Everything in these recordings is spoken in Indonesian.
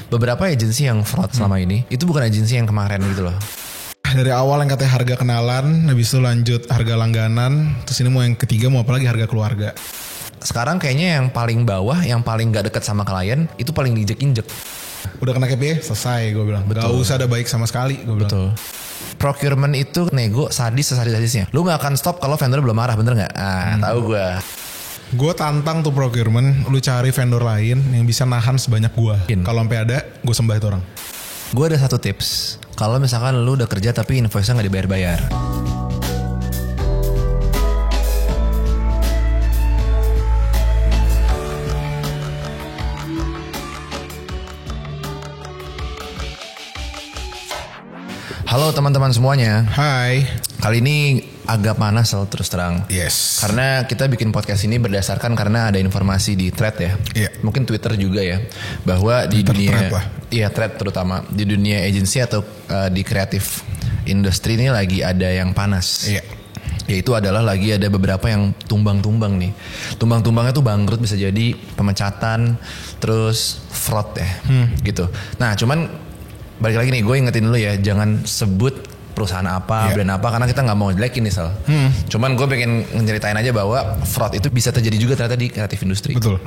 beberapa agensi yang fraud selama ini itu bukan agensi yang kemarin gitu loh. Dari awal yang katanya harga kenalan, habis itu lanjut harga langganan, terus ini mau yang ketiga mau apa lagi harga keluarga. Sekarang kayaknya yang paling bawah, yang paling gak deket sama klien itu paling diinjek-injek. Udah kena KPI selesai gue bilang. Betul. Gak usah ada baik sama sekali gue bilang. Betul. Procurement itu nego sadis-sadisnya. Lu gak akan stop kalau vendor belum marah, bener gak? Tahu gue. Gue tantang tuh procurement, lu cari vendor lain yang bisa nahan sebanyak gue. Kalau sampai ada, gue sembah itu orang. Gue ada satu tips. Kalau misalkan lu udah kerja tapi invoice-nya gak dibayar-bayar. Halo teman-teman semuanya. Hai. Kali ini agak panas loh terus terang. Yes. Karena kita bikin podcast ini berdasarkan karena ada informasi di thread ya. Iya. Mungkin Twitter juga ya. Bahwa di dunia, thread terutama. Di dunia agency atau di kreatif industri ini lagi ada yang panas. Iya. Yaitu adalah lagi ada beberapa yang tumbang-tumbang nih. Tumbang-tumbangnya tuh bangkrut, bisa jadi pemecatan, terus fraud ya. Gitu. Nah cuman balik lagi nih, gue ingetin dulu ya, jangan sebut perusahaan apa, brand apa, karena kita nggak mau jelekin nih Sal. Cuman gue pengen ngeceritain aja bahwa fraud itu bisa terjadi juga ternyata di kreatif industri. Betul.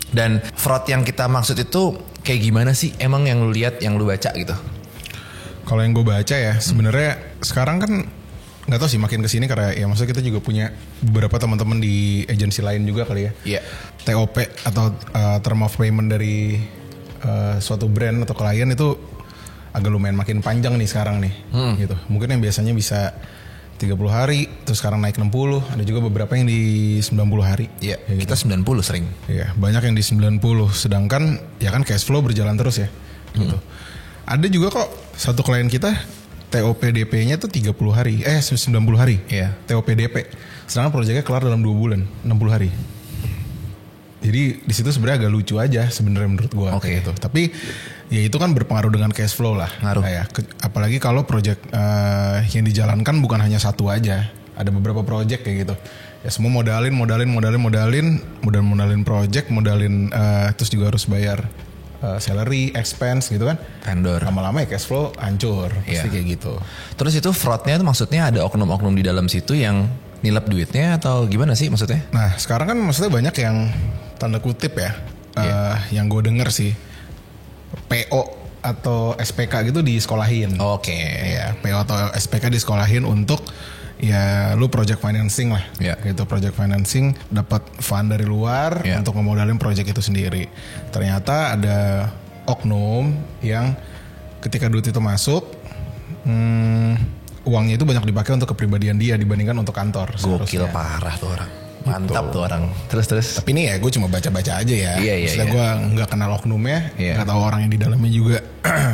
Dan fraud yang kita maksud itu kayak gimana sih? Emang yang lu lihat, yang lu baca gitu? Kalau yang gue baca ya, sebenarnya sekarang kan nggak tahu sih makin kesini karena ya maksudnya kita juga punya beberapa teman-teman di agensi lain juga kali ya. Iya. TOP atau term of payment dari suatu brand atau klien itu agak lumayan makin panjang nih sekarang nih gitu. Mungkin yang biasanya bisa 30 hari terus sekarang naik 60, ada juga beberapa yang di 90 hari. Iya, ya kita gitu. 90 sering. Iya, banyak yang di 90, sedangkan ya kan cash flow berjalan terus ya. Gitu. Ada juga kok satu klien kita TOPDP-nya tuh 30 hari, 90 hari. Iya. TOPDP. Sedangkan proyeknya kelar dalam 2 bulan, 60 hari. Jadi di situ sebenarnya agak lucu aja sebenarnya menurut gua kayak gitu. Tapi ya itu kan berpengaruh dengan cash flow lah. Ngaruh. Apalagi kalau project yang dijalankan bukan hanya satu aja. Ada beberapa project kayak gitu. Ya semua modalin project, terus juga harus bayar salary, expense gitu kan. Vendor. Lama-lama ya cash flow hancur. Pasti kayak gitu. Terus itu fraudnya itu maksudnya ada oknum-oknum di dalam situ yang nilap duitnya atau gimana sih maksudnya? Nah sekarang kan maksudnya banyak yang tanda kutip ya, yang gue denger sih PO atau SPK gitu disekolahin. Oke. Ya, PO atau SPK disekolahin untuk ya lu project financing lah. Gitu, project financing dapat fund dari luar untuk ngemodalin project itu sendiri. Ternyata ada oknum yang ketika duit itu masuk, uangnya itu banyak dipakai untuk kepribadian dia dibandingkan untuk kantor. Gokil parah tuh orang. Mantap tuh orang. Terus. Tapi ini ya gue cuma baca-baca aja ya. Maksudnya gue nggak kenal oknumnya, nggak tahu orang yang di dalamnya juga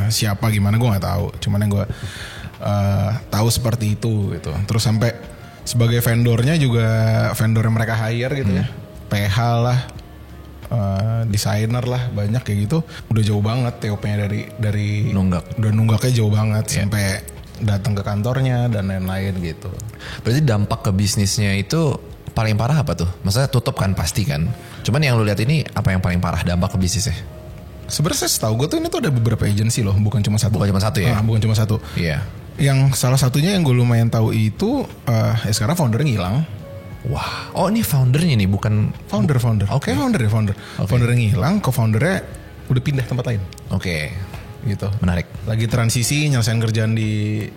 siapa gimana, gue nggak tahu. Cuman yang gue tahu seperti itu gitu. Terus sampai sebagai vendornya juga vendor yang mereka hire gitu ya, PH lah, desainer lah, banyak kayak gitu. Udah jauh banget TOP-nya dari nunggak. Udah nunggaknya jauh banget sampai datang ke kantornya dan lain-lain gitu. Berarti dampak ke bisnisnya itu paling parah apa tuh? Maksudnya tutup kan pasti kan. Cuman yang lu lihat ini apa yang paling parah dampak ke bisnisnya? Sebenarnya setahu gue tuh ini tuh ada beberapa agensi loh, bukan cuma satu. Bukan cuma satu ya? Bukan cuma satu. Iya. Yang salah satunya yang gue lumayan tahu itu sekarang foundernya ngilang. Wah, oh ini foundernya nih bukan founder. Oke. Founder. Foundernya ngilang, co-foundernya udah pindah tempat lain. Oke. Gitu. Menarik. Lagi transisi nyelesain kerjaan di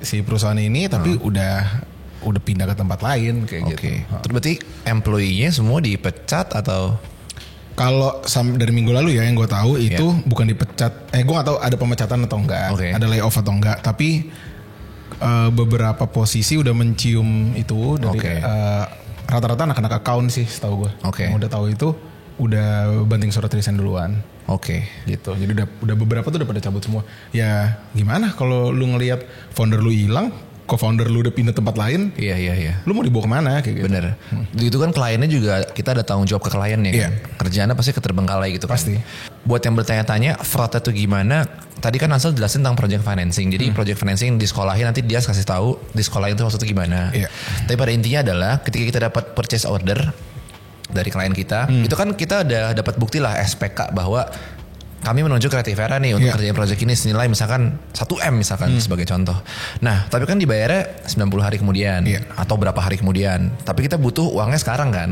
si perusahaan ini, tapi udah pindah ke tempat lain kayak gitu. Terus berarti employee-nya semua dipecat atau? Kalau dari minggu lalu ya yang gue tahu itu bukan dipecat. Gue nggak tahu ada pemecatan atau enggak, ada layoff atau enggak. Tapi beberapa posisi udah mencium itu dari rata-rata anak-anak account sih, setahu gue. Yang udah tahu itu udah banting surat resign duluan. Gitu. Jadi udah beberapa tuh udah pada cabut semua. Ya gimana kalau lu ngelihat founder lu hilang, co-founder lu udah pindah tempat lain. Iya. Lu mau dibawa kemana kayak gitu. Bener. Itu kan kliennya juga kita ada tanggung jawab ke kliennya kan. Kerjaannya pasti keterbengkalai gitu kan. Pasti. Buat yang bertanya-tanya fraud itu gimana? Tadi kan Ansel jelasin tentang project financing. Jadi project financing di sekolahin nanti dia kasih tahu di sekolah itu maksudnya gimana. Tapi pada intinya adalah ketika kita dapat purchase order dari klien kita, itu kan kita udah dapat bukti lah SPK bahwa kami menunjuk Creativera nih untuk kerjain project ini senilai misalkan 1M misalkan sebagai contoh. Nah tapi kan dibayarnya 90 hari kemudian atau berapa hari kemudian. Tapi kita butuh uangnya sekarang kan.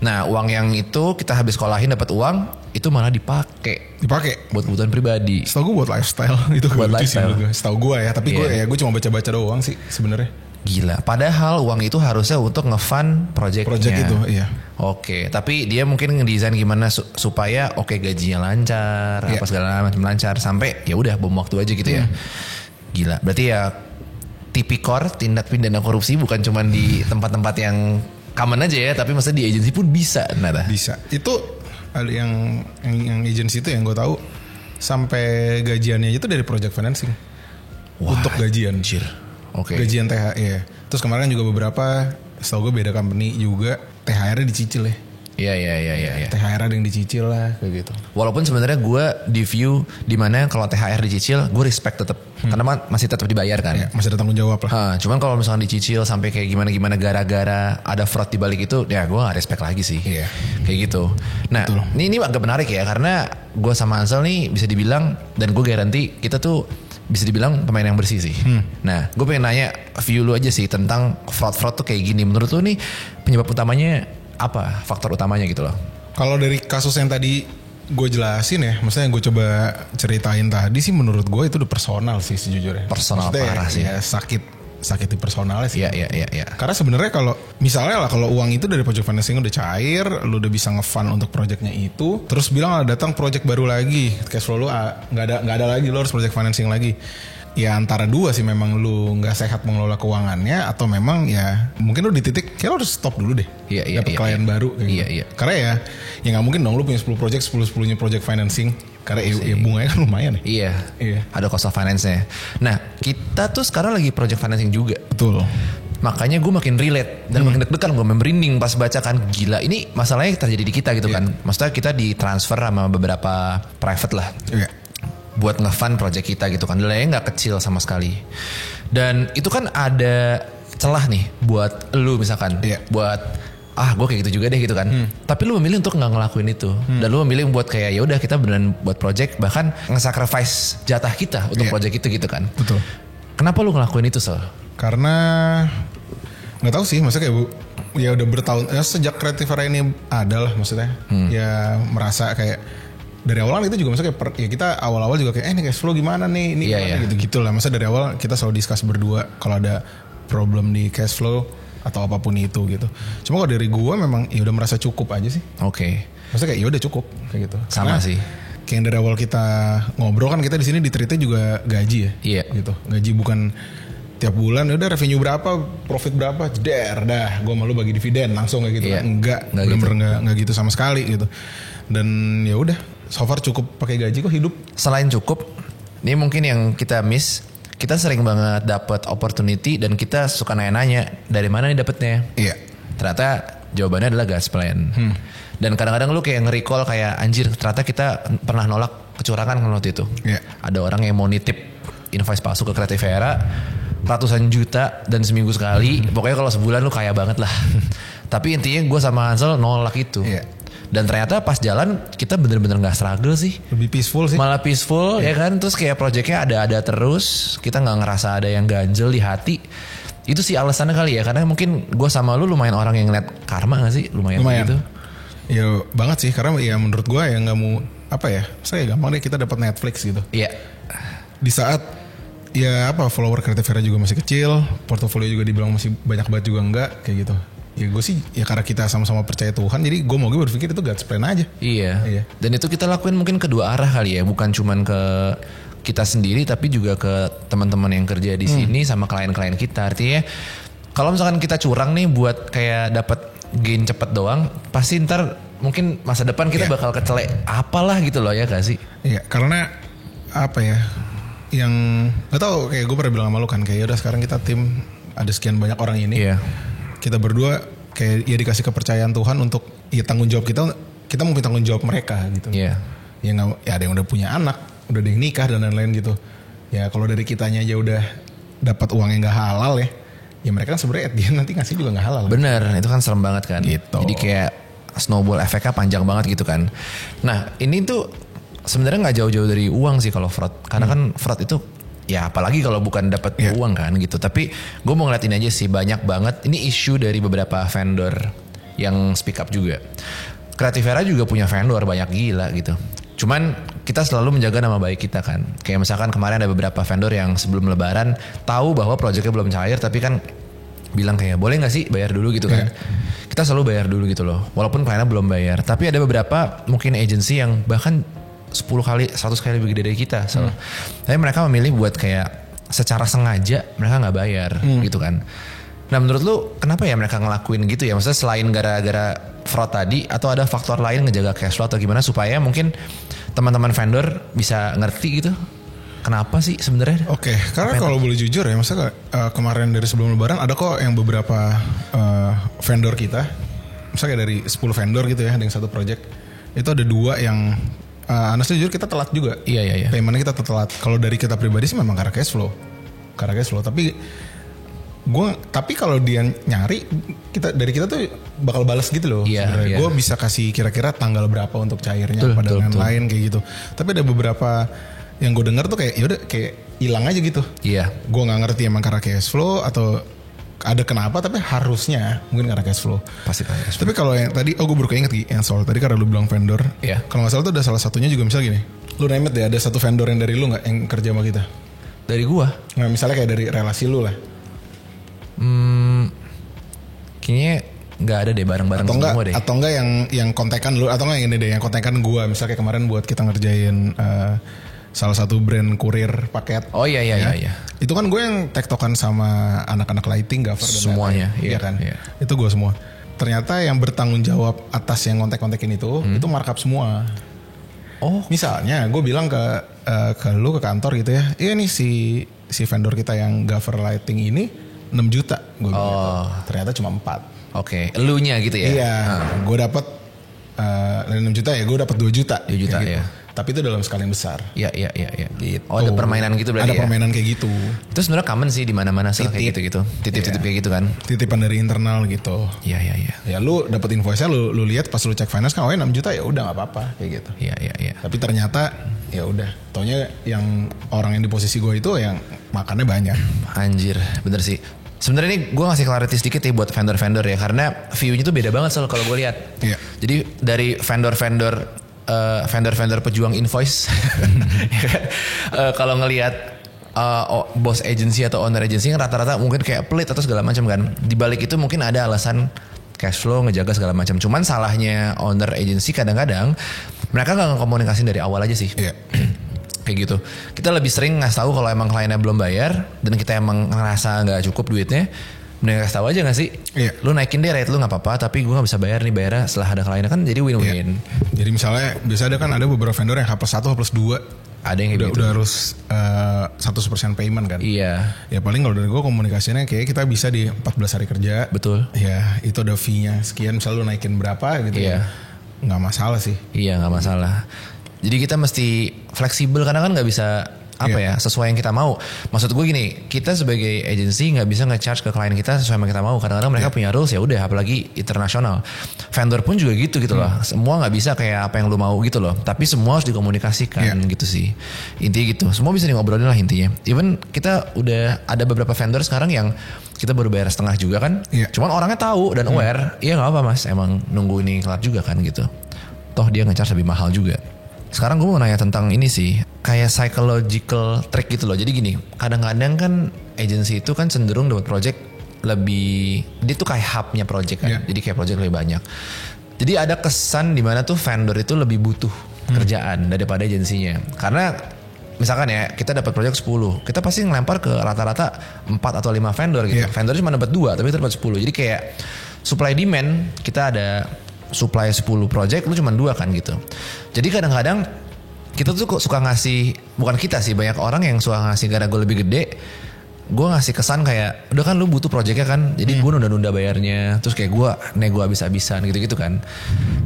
Nah uang yang itu kita habis sekolahin dapat uang itu malah dipakai buat kebutuhan pribadi. Setahu gue buat lifestyle itu buat lifestyle. Setahu gue ya, tapi gue cuma baca-baca doang sih sebenarnya. Gila, padahal uang itu harusnya untuk nge-fund project itu, iya. Oke, tapi dia mungkin ngedesain gimana supaya gajinya lancar, apa segala macam lancar sampai ya udah bom waktu aja gitu ya. Gila, berarti ya tipikor tindak pidana korupsi bukan cuma di tempat-tempat yang common aja ya, tapi maksudnya di agensi pun bisa, Nada. Bisa. Itu yang agensi itu yang gue tahu sampai gajiannya itu dari project financing. Wah, untuk gajian. Anjir. Gajian THR ya. Terus kemarin juga beberapa, setahu gue beda company juga THR-nya dicicil ya. Iya. THR ada yang dicicil lah kayak gitu. Walaupun sebenarnya gue di view dimana kalau THR dicicil gue respect tetap karena masih tetap dibayar kan. Ya, masih ada tanggung jawab lah. Cuman kalau misalnya dicicil sampai kayak gimana gara-gara ada fraud di balik itu, ya gue gak respect lagi sih. Iya. Kayak gitu. Nah ini agak menarik ya karena gue sama Ansel nih bisa dibilang dan gue garanti kita tuh bisa dibilang pemain yang bersih sih. Nah, gue pengen nanya view lu aja sih tentang fraud tuh kayak gini. Menurut lu nih penyebab utamanya apa? Faktor utamanya gitu loh. Kalau dari kasus yang tadi gue jelasin ya, maksudnya yang gue coba ceritain tadi sih menurut gue itu udah personal sih sejujurnya. Personal maksudnya parah sih. Ya, sakit di personalnya sih. Iya. Karena sebenarnya kalau misalnya lah kalau uang itu dari project financing udah cair, lu udah bisa nge-fund untuk projectnya itu, terus bilang datang project baru lagi, cash flow lu nggak ada lagi, lu harus project financing lagi. Ya antara dua sih, memang lu nggak sehat mengelola keuangannya atau memang ya mungkin lu di titik kayak lu harus stop dulu deh. Dapat klien baru. Iya. Karena ya nggak mungkin dong lu punya 10 project 10-10nya project financing. Karena ya bunganya kan lumayan ya. Iya. Ada cost of finance-nya. Nah kita tuh sekarang lagi project financing juga. Betul. Makanya gue makin relate dan makin deg-degan, gue merinding pas baca kan, gila ini masalahnya terjadi di kita gitu kan. Maksudnya kita ditransfer sama beberapa private lah. Buat nge-fund project kita gitu kan. Nilainya gak kecil sama sekali. Dan itu kan ada celah nih buat lu misalkan. Buat gue kayak gitu juga deh gitu kan. Tapi lu memilih untuk gak ngelakuin itu. Dan lu memilih buat kayak ya udah kita beneran buat project, bahkan nge-sacrifice jatah kita untuk project itu gitu kan. Betul. Kenapa lu ngelakuin itu Sol? Karena gak tahu sih, maksudnya kayak ya udah bertahun sejak Creativera ini ada lah maksudnya. Ya merasa kayak dari awal itu juga maksudnya kayak kita awal-awal juga kayak ini cash flow gimana nih ini gitu-gitu lah. Maksudnya dari awal kita selalu discuss berdua kalau ada problem di cash flow atau apapun itu gitu. Cuma kalau dari gue memang ya udah merasa cukup aja sih. Maksudnya kayak ya udah cukup kayak gitu. Sama sih. Kayak yang dari awal kita ngobrol kan, kita di sini diteritnya juga gaji ya. Gitu. Gaji bukan tiap bulan ya udah revenue berapa, profit berapa, dah gue malu bagi dividen langsung kayak gitu. Enggak gitu sama sekali gitu. Dan ya udah, so far cukup pakai gaji kok hidup. Selain cukup, ini mungkin yang kita miss, kita sering banget dapat opportunity dan kita suka nanya-nanya dari mana nih dapetnya. Ternyata jawabannya adalah gas plan. Dan kadang-kadang lu kayak nge-recall kayak anjir, ternyata kita pernah nolak kecurangan kan waktu itu. Ada orang yang mau nitip invoice palsu ke Creativera ratusan juta dan seminggu sekali. Pokoknya kalau sebulan lu kaya banget lah. Tapi intinya gue sama Ansel nolak itu. Dan ternyata pas jalan kita bener-bener gak struggle sih. Lebih peaceful sih. Malah peaceful ya kan. Terus kayak projectnya ada terus. Kita gak ngerasa ada yang ganjel di hati. Itu sih alasannya kali ya. Karena mungkin gue sama lu lumayan orang yang ngeliat karma gak sih? Lumayan. Gitu. Ya banget sih. Karena ya menurut gue ya gak mau apa ya. Saya gampang deh kita dapat Netflix gitu. Di saat ya follower Creativera juga masih kecil. Portofolio juga dibilang masih banyak banget juga enggak. Kayak gitu. Ya gue sih ya karena kita sama-sama percaya Tuhan, jadi gue berpikir itu God's plan aja. Iya. Dan itu kita lakuin mungkin kedua arah kali ya, bukan cuman ke kita sendiri tapi juga ke teman-teman yang kerja di sini sama klien-klien kita. Artinya kalau misalkan kita curang nih buat kayak dapat gain cepet doang, pasti ntar mungkin masa depan kita bakal kecelek apalah gitu loh ya gak sih? Iya, karena apa ya, yang gak tahu kayak gue pernah bilang sama lu kan, kayak udah sekarang kita tim ada sekian banyak orang ini. Kita berdua kayak ya dikasih kepercayaan Tuhan untuk ya tanggung jawab kita mungkin tanggung jawab mereka gitu. Ya ada yang udah punya anak, udah ada yang nikah dan lain-lain gitu. Ya kalau dari kitanya aja udah dapat uang yang nggak halal ya mereka kan sebenarnya dia nanti ngasih juga nggak halal. Bener, itu kan serem banget kan. Gitu. Jadi kayak snowball efeknya panjang banget gitu kan. Nah ini tuh sebenarnya nggak jauh-jauh dari uang sih kalau fraud. Karena kan fraud itu ya apalagi kalau bukan dapat uang kan gitu. Tapi gue mau ngeliatin aja sih banyak banget. Ini isu dari beberapa vendor yang speak up juga. Creativera juga punya vendor banyak gila gitu. Cuman kita selalu menjaga nama baik kita kan. Kayak misalkan kemarin ada beberapa vendor yang sebelum lebaran tahu bahwa proyeknya belum cair tapi kan bilang kayak boleh gak sih bayar dulu gitu kan. Kita selalu bayar dulu gitu loh. Walaupun kliennya belum bayar. Tapi ada beberapa mungkin agency yang bahkan 10 kali, 100 kali lebih gede dari kita. Tapi mereka memilih buat kayak secara sengaja mereka gak bayar gitu kan. Nah menurut lu kenapa ya mereka ngelakuin gitu ya? Maksudnya selain gara-gara fraud tadi atau ada faktor lain ngejaga cash flow atau gimana supaya mungkin teman-teman vendor bisa ngerti gitu? Kenapa sih sebenarnya? Oke, karena kalau boleh jujur ya, maksudnya kemarin dari sebelum lebaran ada kok yang beberapa vendor kita, misalnya dari 10 vendor gitu ya, dengan satu project, itu ada 2 yang honestly jujur kita telat juga. Iya. Paymentnya kita telat. Kalau dari kita pribadi sih memang karena cash flow. Tapi kalau dia nyari dari kita tuh bakal balas gitu loh. Iya. Gue bisa kasih kira-kira tanggal berapa untuk cairnya pada lain kayak gitu. Tapi ada beberapa yang gue dengar tuh kayak yaudah kayak hilang aja gitu. Iya. Gue nggak ngerti emang karena cash flow atau ada kenapa, tapi harusnya mungkin karena cash flow. Pasti karena cash flow. Tapi kalau yang tadi, gue baru keinget yang soal tadi karena lu bilang vendor. Iya. Kalau nggak salah tuh ada salah satunya juga misalnya gini. Lu name it deh, ada satu vendor yang dari lu nggak yang kerja sama kita? Dari gua? Nah misalnya kayak dari relasi lu lah. Kayaknya nggak ada deh bareng-bareng semua deh. Atau enggak yang kontekan lu, atau enggak yang ini deh yang kontekan gua, misalnya kayak kemarin buat kita ngerjain salah satu brand kurir paket. Oh iya. Itu kan gue yang tektokan sama anak-anak lighting, gaffer dan semuanya, iya kan. Iya. Itu gue semua. Ternyata yang bertanggung jawab atas yang kontek-kontekin itu markup semua. Oh. Misalnya gue bilang ke lu ke kantor gitu ya, iya nih si vendor kita yang gaffer lighting ini 6 juta. Gue bilang gitu. Ternyata cuma 4. Oke, elunya gitu ya? Iya, gue dapet 6 juta ya, gue dapet 2 juta. 2 juta gitu. ya. Tapi itu dalam skala yang besar. Iya. Gitu. Oh ada permainan gitu berarti ada permainan kayak gitu. Itu sebenarnya common sih di mana-mana sih kayak gitu-gitu. Titip-titip kayak gitu kan. Titipan dari internal gitu. Iya. Ya lu dapet invoice-nya lu lihat pas lu cek finance kan 6 juta ya udah enggak apa-apa kayak gitu. Iya. Tapi ternyata ya udah, taunya yang orang yang di posisi gue itu yang makannya banyak. Anjir, bener sih. Sebenarnya ini gue ngasih clarity sedikit ya buat vendor-vendor ya, karena view-nya tuh beda banget soal kalau gue lihat. Iya. Jadi dari vendor-vendor pejuang invoice, kalau ngelihat bos agency atau owner agency kan rata-rata mungkin kayak pelit atau segala macam kan. Di balik itu mungkin ada alasan cash flow, ngejaga segala macam. Cuman salahnya owner agency kadang-kadang mereka nggak komunikasi dari awal aja sih. Iya. Kayak gitu. Kita lebih sering ngasih tahu kalau emang kliennya belum bayar dan kita emang ngerasa nggak cukup duitnya, mending kasih tahu aja nggak sih? Iya. Lu naikin deh rate lu nggak apa-apa, tapi gue nggak bisa bayar nih, bayarnya setelah ada kliennya kan, jadi win-win. Iya. Jadi misalnya biasa ada beberapa vendor yang H+1, H+2. Ada yang kayak gitu. Udah harus 100% payment kan. Iya. Ya paling kalau dari gue komunikasinya kayak kita bisa di 14 hari kerja. Betul. Ya itu ada fee-nya sekian, misalnya lu naikin berapa gitu. Iya. Nggak masalah sih. Iya nggak masalah. Jadi kita mesti fleksibel karena kan nggak bisa sesuai yang kita mau. Maksud gue gini, kita sebagai agency nggak bisa nge-charge ke klien kita sesuai yang kita mau. Kadang-kadang mereka punya rules ya udah, apalagi internasional. Vendor pun juga gitu loh. Semua nggak bisa kayak apa yang lu mau gitu loh. Tapi semua harus dikomunikasikan gitu sih. Intinya gitu. Semua bisa ngobrolin lah intinya. Even kita udah ada beberapa vendor sekarang yang kita baru bayar setengah juga kan. Cuman orangnya tahu dan aware. Iya nggak apa mas, emang nunggu ini kelar juga kan gitu. Toh dia nge-charge lebih mahal juga. Sekarang gue mau nanya tentang ini sih, kayak psychological trick gitu loh. Jadi gini, kadang-kadang kan agency itu kan cenderung dapat project lebih, dia tuh kayak hubnya project kan. Jadi kayak project lebih banyak. Jadi ada kesan dimana tuh vendor itu lebih butuh kerjaan daripada agensinya. Karena misalkan ya kita dapat project 10, kita pasti ngelempar ke rata-rata 4 atau 5 vendor gitu. Vendor cuma dapat 2 tapi kita dapat 10. Jadi kayak supply demand, kita ada supply 10 project, lu cuma 2 kan gitu. Jadi kadang-kadang kita tuh suka ngasih, bukan kita sih, banyak orang yang suka ngasih gara gue lebih gede. Gue ngasih kesan kayak, udah kan lu butuh projectnya kan, jadi gue nunda-nunda bayarnya. Terus kayak gue nego habis-habisan gitu-gitu kan.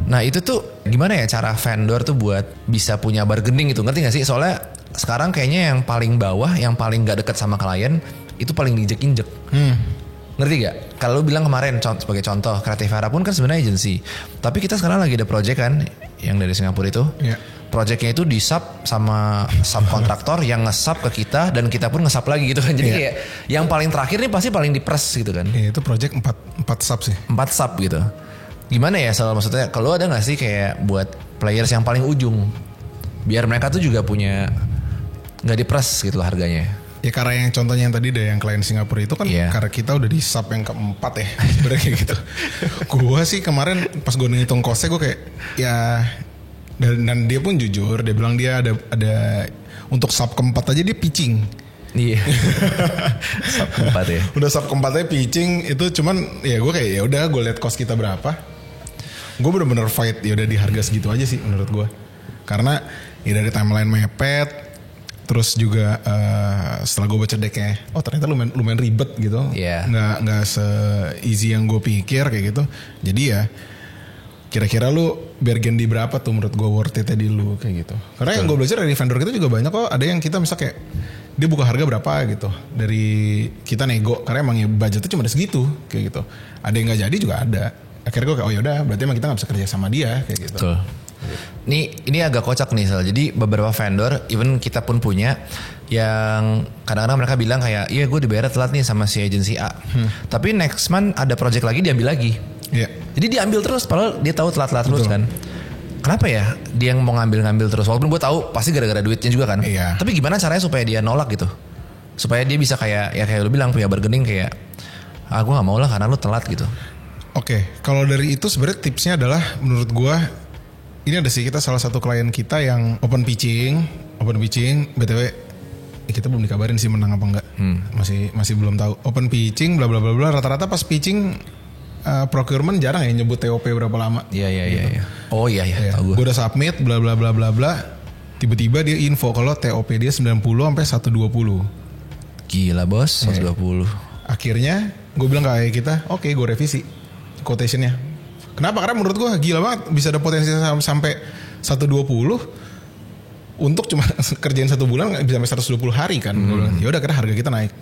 Nah itu tuh gimana ya cara vendor tuh buat bisa punya bargaining gitu, ngerti gak sih? Soalnya sekarang kayaknya yang paling bawah, yang paling gak deket sama klien, itu paling diinjek-injek. Ngerti gak? Kalau lu bilang kemarin sebagai contoh, Creativera pun kan sebenarnya agency. Tapi kita sekarang lagi ada project kan yang dari Singapura itu. Yeah. Projectnya itu di-sub sama subkontraktor yang nge-sub ke kita dan kita pun nge-sub lagi gitu kan. Jadi kayak yang paling terakhir nih pasti paling di-press gitu kan. Itu project 4 sub sih. 4 sub gitu. Gimana ya soal maksudnya kalau ada gak sih kayak buat players yang paling ujung biar mereka tuh juga punya gak di-press gitu loh harganya. Ya karena yang contohnya yang tadi deh yang klien Singapura itu kan karena kita udah di sub yang keempat ya sebenarnya kayak gitu. Gue sih kemarin pas gue ngitung costnya gue kayak ya dan dia pun jujur dia bilang dia ada untuk sub keempat aja dia pitching. Iya. Sub keempat ya. Udah sub keempatnya pitching itu cuman ya gue kayak ya udah gue lihat cost kita berapa. Gue bener-bener fight ya udah di harga segitu aja sih menurut gue. Karena ya dari timeline mepet. Terus juga setelah gue baca decknya, oh ternyata lumayan ribet gitu, nggak se-easy yang gue pikir kayak gitu. Jadi ya kira-kira lu bargain di berapa tuh menurut gue worth it di lu kayak gitu. Karena yang gue belajar dari vendor kita juga banyak kok. Ada yang kita misal kayak dia buka harga berapa gitu, dari kita nego karena emang ya budgetnya cuma ada segitu kayak gitu. Ada yang nggak jadi juga ada. Akhirnya gue kayak oh yaudah berarti emang kita nggak bisa kerja sama dia kayak gitu. Betul. Ini agak kocak nih Sal. Jadi beberapa vendor, even kita pun punya yang kadang-kadang mereka bilang kayak, iya gue dibayar telat nih sama si agensi A. Tapi next month ada project lagi diambil lagi. Yeah. Jadi diambil terus, padahal dia tahu telat-telat terus kan. Kenapa ya dia yang mau ngambil terus? Walaupun gue tahu pasti gara-gara duitnya juga kan. Yeah. Tapi gimana caranya supaya dia nolak gitu? Supaya dia bisa kayak ya kayak lu bilang punya bargaining kayak, gue nggak mau lah karena lu telat gitu. Oke, kalau dari itu sebenarnya tipsnya adalah menurut gue ini ada sih kita salah satu klien kita yang open pitching btw kita belum dikabarin sih menang apa enggak, masih belum tahu. Open pitching bla bla bla bla, rata-rata pas pitching procurement jarang ya nyebut TOP berapa lama. Iya. Oh iya tahu gue udah submit bla bla bla bla bla, tiba-tiba dia info kalau TOP dia 90 sampai 120. Gila bos, 120. Akhirnya gue bilang ke kita, oke, gue revisi quotationnya. Kenapa? Karena menurut gue gila banget bisa ada potensi sampai 120 untuk cuma kerjain 1 bulan bisa sampai 120 hari kan. Ya udah karena harga kita naik.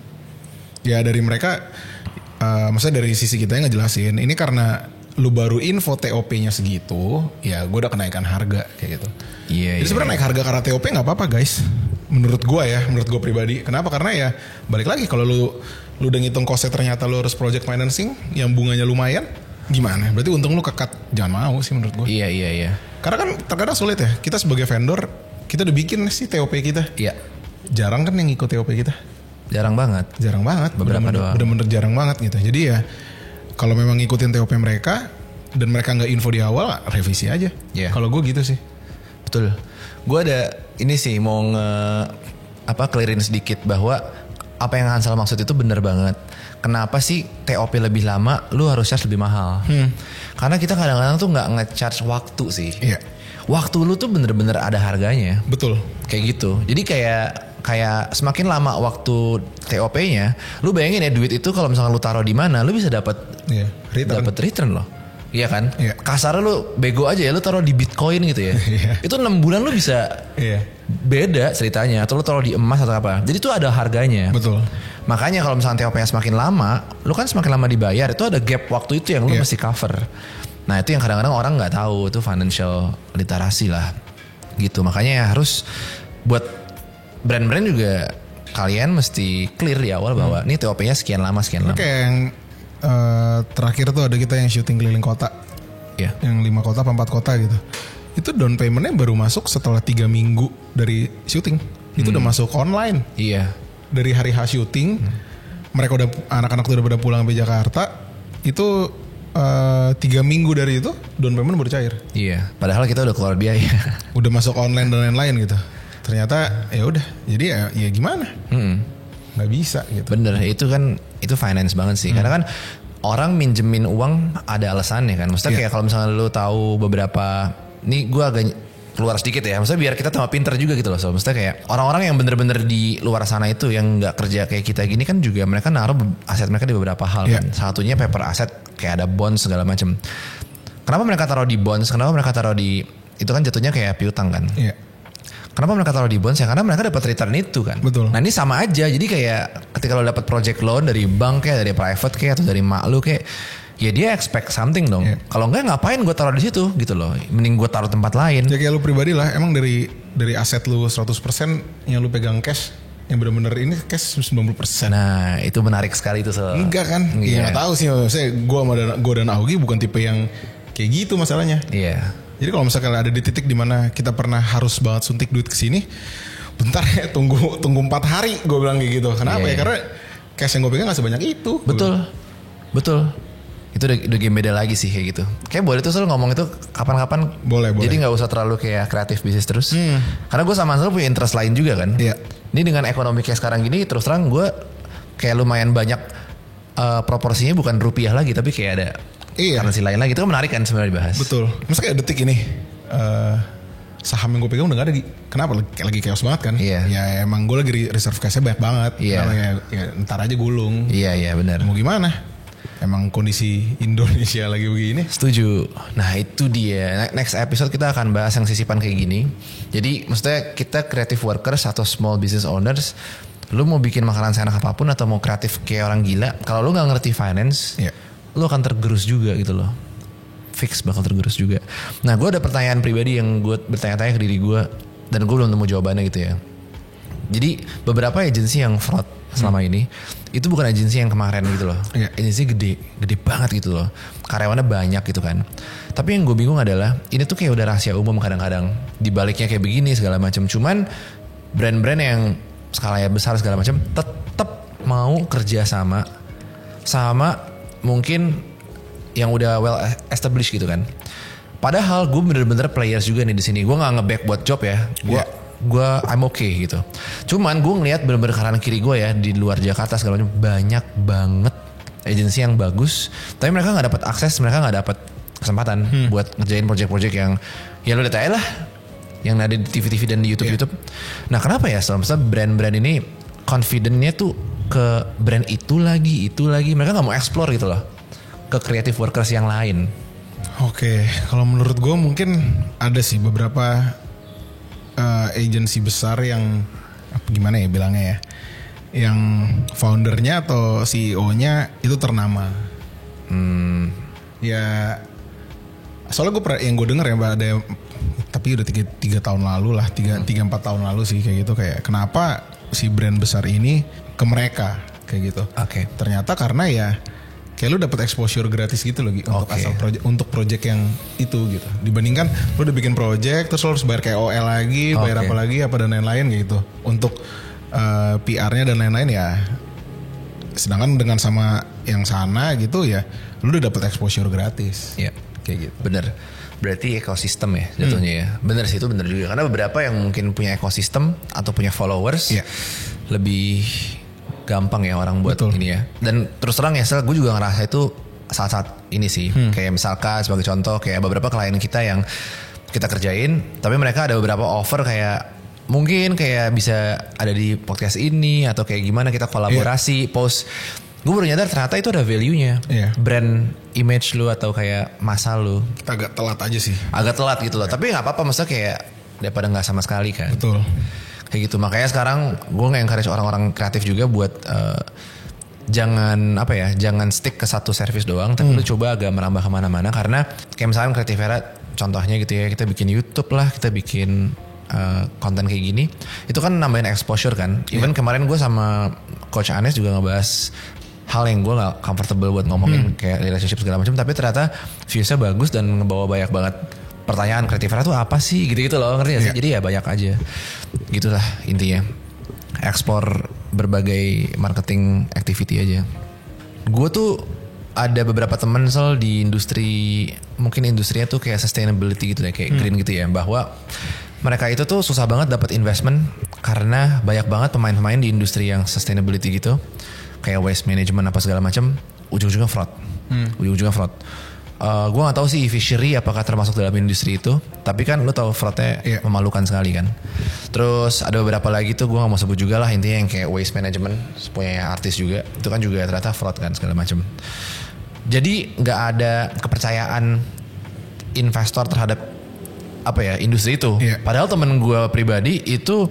Ya dari mereka maksudnya dari sisi kita yang ngejelasin ini karena lu baru info TOP-nya segitu, ya gue udah kenaikan harga kayak gitu. Jadi sebenarnya naik harga karena TOP nggak apa-apa guys. Menurut gue pribadi. Kenapa? Karena ya balik lagi kalau lu udah ngitung costnya ternyata lu harus project financing yang bunganya lumayan. Gimana? Berarti untung lu kekat. Jangan mau sih menurut gue. Iya. Karena kan terkadang sulit ya. Kita sebagai vendor, kita udah bikin sih TOP kita. Iya. Jarang kan yang ikut TOP kita. Jarang banget. Beberapa doang. Bener-bener jarang banget gitu. Jadi ya kalau memang ngikutin TOP mereka dan mereka nggak info di awal, revisi aja. Yeah. Kalau gue gitu sih. Betul. Gue ada ini sih mau clearin sedikit bahwa apa yang Hansal maksud itu benar banget. Kenapa sih TOP lebih lama, lu harus charge lebih mahal? Karena kita kadang-kadang tuh nggak nge-charge waktu sih. Iya. Waktu lu tuh bener-bener ada harganya. Betul. Kayak gitu. Jadi kayak semakin lama waktu TOP-nya, lu bayangin ya duit itu kalau misalnya lu taruh di mana, lu bisa dapat return loh. Iya kan? Iya. Kasarnya lu bego aja ya, lu taruh di Bitcoin gitu ya. Itu 6 bulan lu bisa beda ceritanya. Atau lu taruh di emas atau apa. Jadi itu ada harganya. Betul. Makanya kalau misalnya TOP-nya semakin lama, lu kan semakin lama dibayar, itu ada gap waktu itu yang lu mesti cover. Nah itu yang kadang-kadang orang gak tahu, itu financial literasi lah. Gitu, makanya ya harus buat brand-brand juga kalian mesti clear di awal bahwa ini TOP-nya sekian lama. Kayak yang terakhir tuh ada kita yang syuting keliling kota. Iya. Yang 5 kota apa 4 kota gitu. Itu down payment-nya baru masuk setelah 3 minggu dari syuting. Itu udah masuk online. Iya. Dari hari H syuting, mereka udah anak-anak udah pada pulang ke Jakarta. Itu 3 minggu dari itu down payment baru cair. Iya. Padahal kita udah keluar biaya. Udah masuk online dan lain-lain gitu. Ternyata ya udah. Jadi ya gimana? Nggak bisa gitu. Bener. Itu finance banget sih. Karena kan orang minjemin uang ada alasannya kan. Maksudnya kayak kalau misalnya lu tahu beberapa. Ini gue agak keluar sedikit ya, maksudnya biar kita tambah pinter juga gitu loh. So, maksudnya kayak orang-orang yang bener-bener di luar sana itu yang nggak kerja kayak kita gini kan juga mereka naruh aset mereka di beberapa hal kan. Satunya paper aset kayak ada bonds segala macam. Kenapa mereka taruh di bonds? Kenapa mereka taruh di itu kan jatuhnya kayak piutang kan? Iya. Kenapa mereka taruh di bonds ya? Karena mereka dapat return itu kan. Betul. Nah ini sama aja. Jadi kayak ketika lo dapat project loan dari bank kayak dari private kayak atau dari mak lu kayak ya dia expect something dong. Kalau enggak ngapain gue taruh di situ gitu loh. Mending gue taruh tempat lain. Ya kayak lu pribadi lah, emang dari aset lu 100% yang lu pegang cash, yang benar-benar ini cash 90%. Nah itu menarik sekali itu. Enggak kan? Iya nggak tahu sih. Maksudnya gue dan Augie bukan tipe yang kayak gitu masalahnya. Iya. Jadi kalau misalkan ada di titik dimana kita pernah harus banget suntik duit ke sini, bentar ya tunggu 4 hari gue bilang kayak gitu. Kenapa ya? Karena cash yang gue pegang gak sebanyak itu. Betul. Itu udah game beda lagi sih kayak gitu. Kayak boleh tuh selalu ngomong itu kapan-kapan. Boleh. Jadi gak usah terlalu kayak kreatif bisnis terus. Karena gue sama Ansel punya interest lain juga kan. Iya. Ini dengan ekonomi kayak sekarang gini terus terang gue kayak lumayan banyak proporsinya bukan rupiah lagi tapi kayak ada currency lain lagi. Itu kan menarik kan sebenarnya dibahas. Betul. Maksudnya kayak detik ini saham yang gue pegang udah gak ada kenapa lagi chaos banget kan? Iya. Ya emang gue lagi reserve cashnya banyak banget. Iya. Ya ntar aja gulung. Iya benar. Mau gimana? Emang kondisi Indonesia lagi begini. Setuju. Nah itu dia. Next episode kita akan bahas yang sisipan kayak gini. Jadi maksudnya kita creative workers atau small business owners, lu mau bikin makanan seenak apapun atau mau kreatif kayak orang gila, kalau lu gak ngerti finance, lu akan tergerus juga gitu loh. Fix bakal tergerus juga. Nah gue ada pertanyaan pribadi yang gue bertanya-tanya ke diri gue dan gue belum nemu jawabannya gitu ya. Jadi beberapa agensi yang fraud selama ini itu bukan agensi yang kemarin gitu loh. Agensi gede banget gitu loh. Karyawannya banyak gitu kan. Tapi yang gue bingung adalah ini tuh kayak udah rahasia umum kadang-kadang. Dibaliknya kayak begini segala macam. Cuman brand-brand yang skalanya besar segala macam tetap mau kerja sama mungkin yang udah well established gitu kan. Padahal gue bener-bener players juga nih di sini. Gue nggak nge-back buat job ya. Gue I'm okay gitu. Cuman gue ngeliat bener-bener kanan kiri gue ya di luar Jakarta segala macam banyak banget agensi yang bagus. Tapi mereka nggak dapat akses, mereka nggak dapat kesempatan buat ngerjain project-project yang ya lo lihat aja lah, yang ada di TV-TV dan di YouTube. Nah kenapa ya? Selama brand-brand ini confidentnya tuh ke brand itu lagi, mereka nggak mau explore gitu loh ke creative workers yang lain. Oke, kalau menurut gue mungkin ada sih beberapa agensi besar yang gimana ya bilangnya ya, yang foundernya atau CEO-nya itu ternama. Ya soalnya yang gue denger ya ada, tapi udah 3 tahun lalu lah, 3-4 tahun lalu sih kayak gitu, kayak kenapa si brand besar ini ke mereka kayak gitu. Oke. Ternyata karena ya kayak lu dapat exposure gratis gitu loh untuk asal project yang itu gitu. Dibandingkan lu udah bikin project terus lu harus bayar kayak OL lagi, bayar apa lagi apa dan lain-lain gitu. Untuk PR-nya dan lain-lain ya. Sedangkan dengan sama yang sana gitu ya, lu udah dapat exposure gratis. Iya, kayak gitu. Bener. Berarti ekosistem ya jatuhnya ya. Bener sih, itu bener juga. Karena beberapa yang mungkin punya ekosistem atau punya followers lebih gampang ya orang buat ini ya. Dan terus terang ya, gue juga ngerasa itu saat-saat ini sih. Kayak misalkan sebagai contoh kayak beberapa klien kita yang kita kerjain, tapi mereka ada beberapa offer kayak mungkin kayak bisa ada di podcast ini atau kayak gimana kita kolaborasi, post. Gue baru nyadar ternyata itu ada value-nya. Brand image lu atau kayak masa lu. Kita agak telat aja sih. Agak telat gitu loh. Tapi gak apa-apa, maksudnya kayak daripada gak sama sekali kan. Betul. Kayak gitu. Makanya sekarang gue nge-encourage orang-orang kreatif juga buat jangan stick ke satu service doang, tapi lu coba agak merambah kemana-mana. Karena kayak misalkan Creative Era contohnya gitu ya, kita bikin YouTube lah, kita bikin konten kayak gini, itu kan nambahin exposure kan. Even kemarin gue sama Coach Anes juga ngebahas hal yang gue gak comfortable buat ngomongin kayak relationship segala macam, tapi ternyata viewsnya bagus dan ngebawa banyak banget pertanyaan. Creative Era tuh apa sih gitu-gitu loh, ngerti gak sih? Jadi ya banyak aja gitulah intinya, ekspor berbagai marketing activity aja. Gue tuh ada beberapa temen di industri, mungkin industrinya tuh kayak sustainability gitu deh, kayak green gitu ya, bahwa mereka itu tuh susah banget dapat investment karena banyak banget pemain-pemain di industri yang sustainability gitu, kayak waste management apa segala macam, ujung-ujungnya fraud. Gue gak tahu sih fishery apakah termasuk dalam industri itu, tapi kan lu tahu fraudnya memalukan sekali kan. Terus ada beberapa lagi tuh gue gak mau sebut juga lah, intinya yang kayak waste management punya artis juga, itu kan juga ternyata fraud kan segala macam. Jadi gak ada kepercayaan investor terhadap industri itu. Padahal temen gue pribadi itu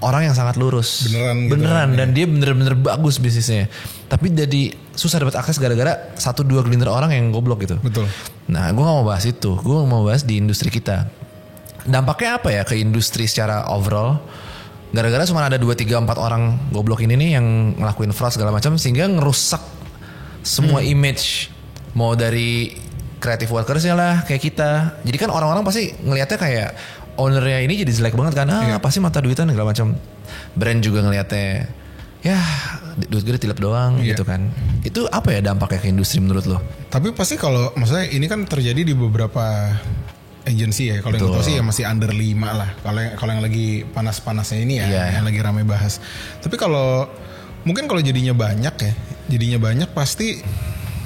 orang yang sangat lurus. Beneran dan dia bener-bener bagus bisnisnya. Tapi jadi susah dapat akses gara-gara 1-2 gelintir orang yang goblok gitu. Betul. Nah, gue gak mau bahas itu. Gue mau bahas di industri kita. Dampaknya apa ya ke industri secara overall? Gara-gara cuma ada 2-3-4 orang goblok ini nih yang ngelakuin fraud segala macam sehingga ngerusak semua image. Mau dari creative workersnya lah kayak kita. Jadi kan orang-orang pasti ngelihatnya kayak ownernya ini jadi jelek banget kan. Pasti mata duitan segala macam. Brand juga ngelihatnya ya duit gue ditilep doang gitu kan. Itu apa ya dampaknya ke industri menurut lo? Tapi pasti kalau maksudnya ini kan terjadi di beberapa agency ya. Kalau yang gue tahu sih ya masih under 5 lah. Kalau yang lagi panas-panasnya ini ya, yang lagi ramai bahas. Tapi kalau mungkin kalau jadinya banyak pasti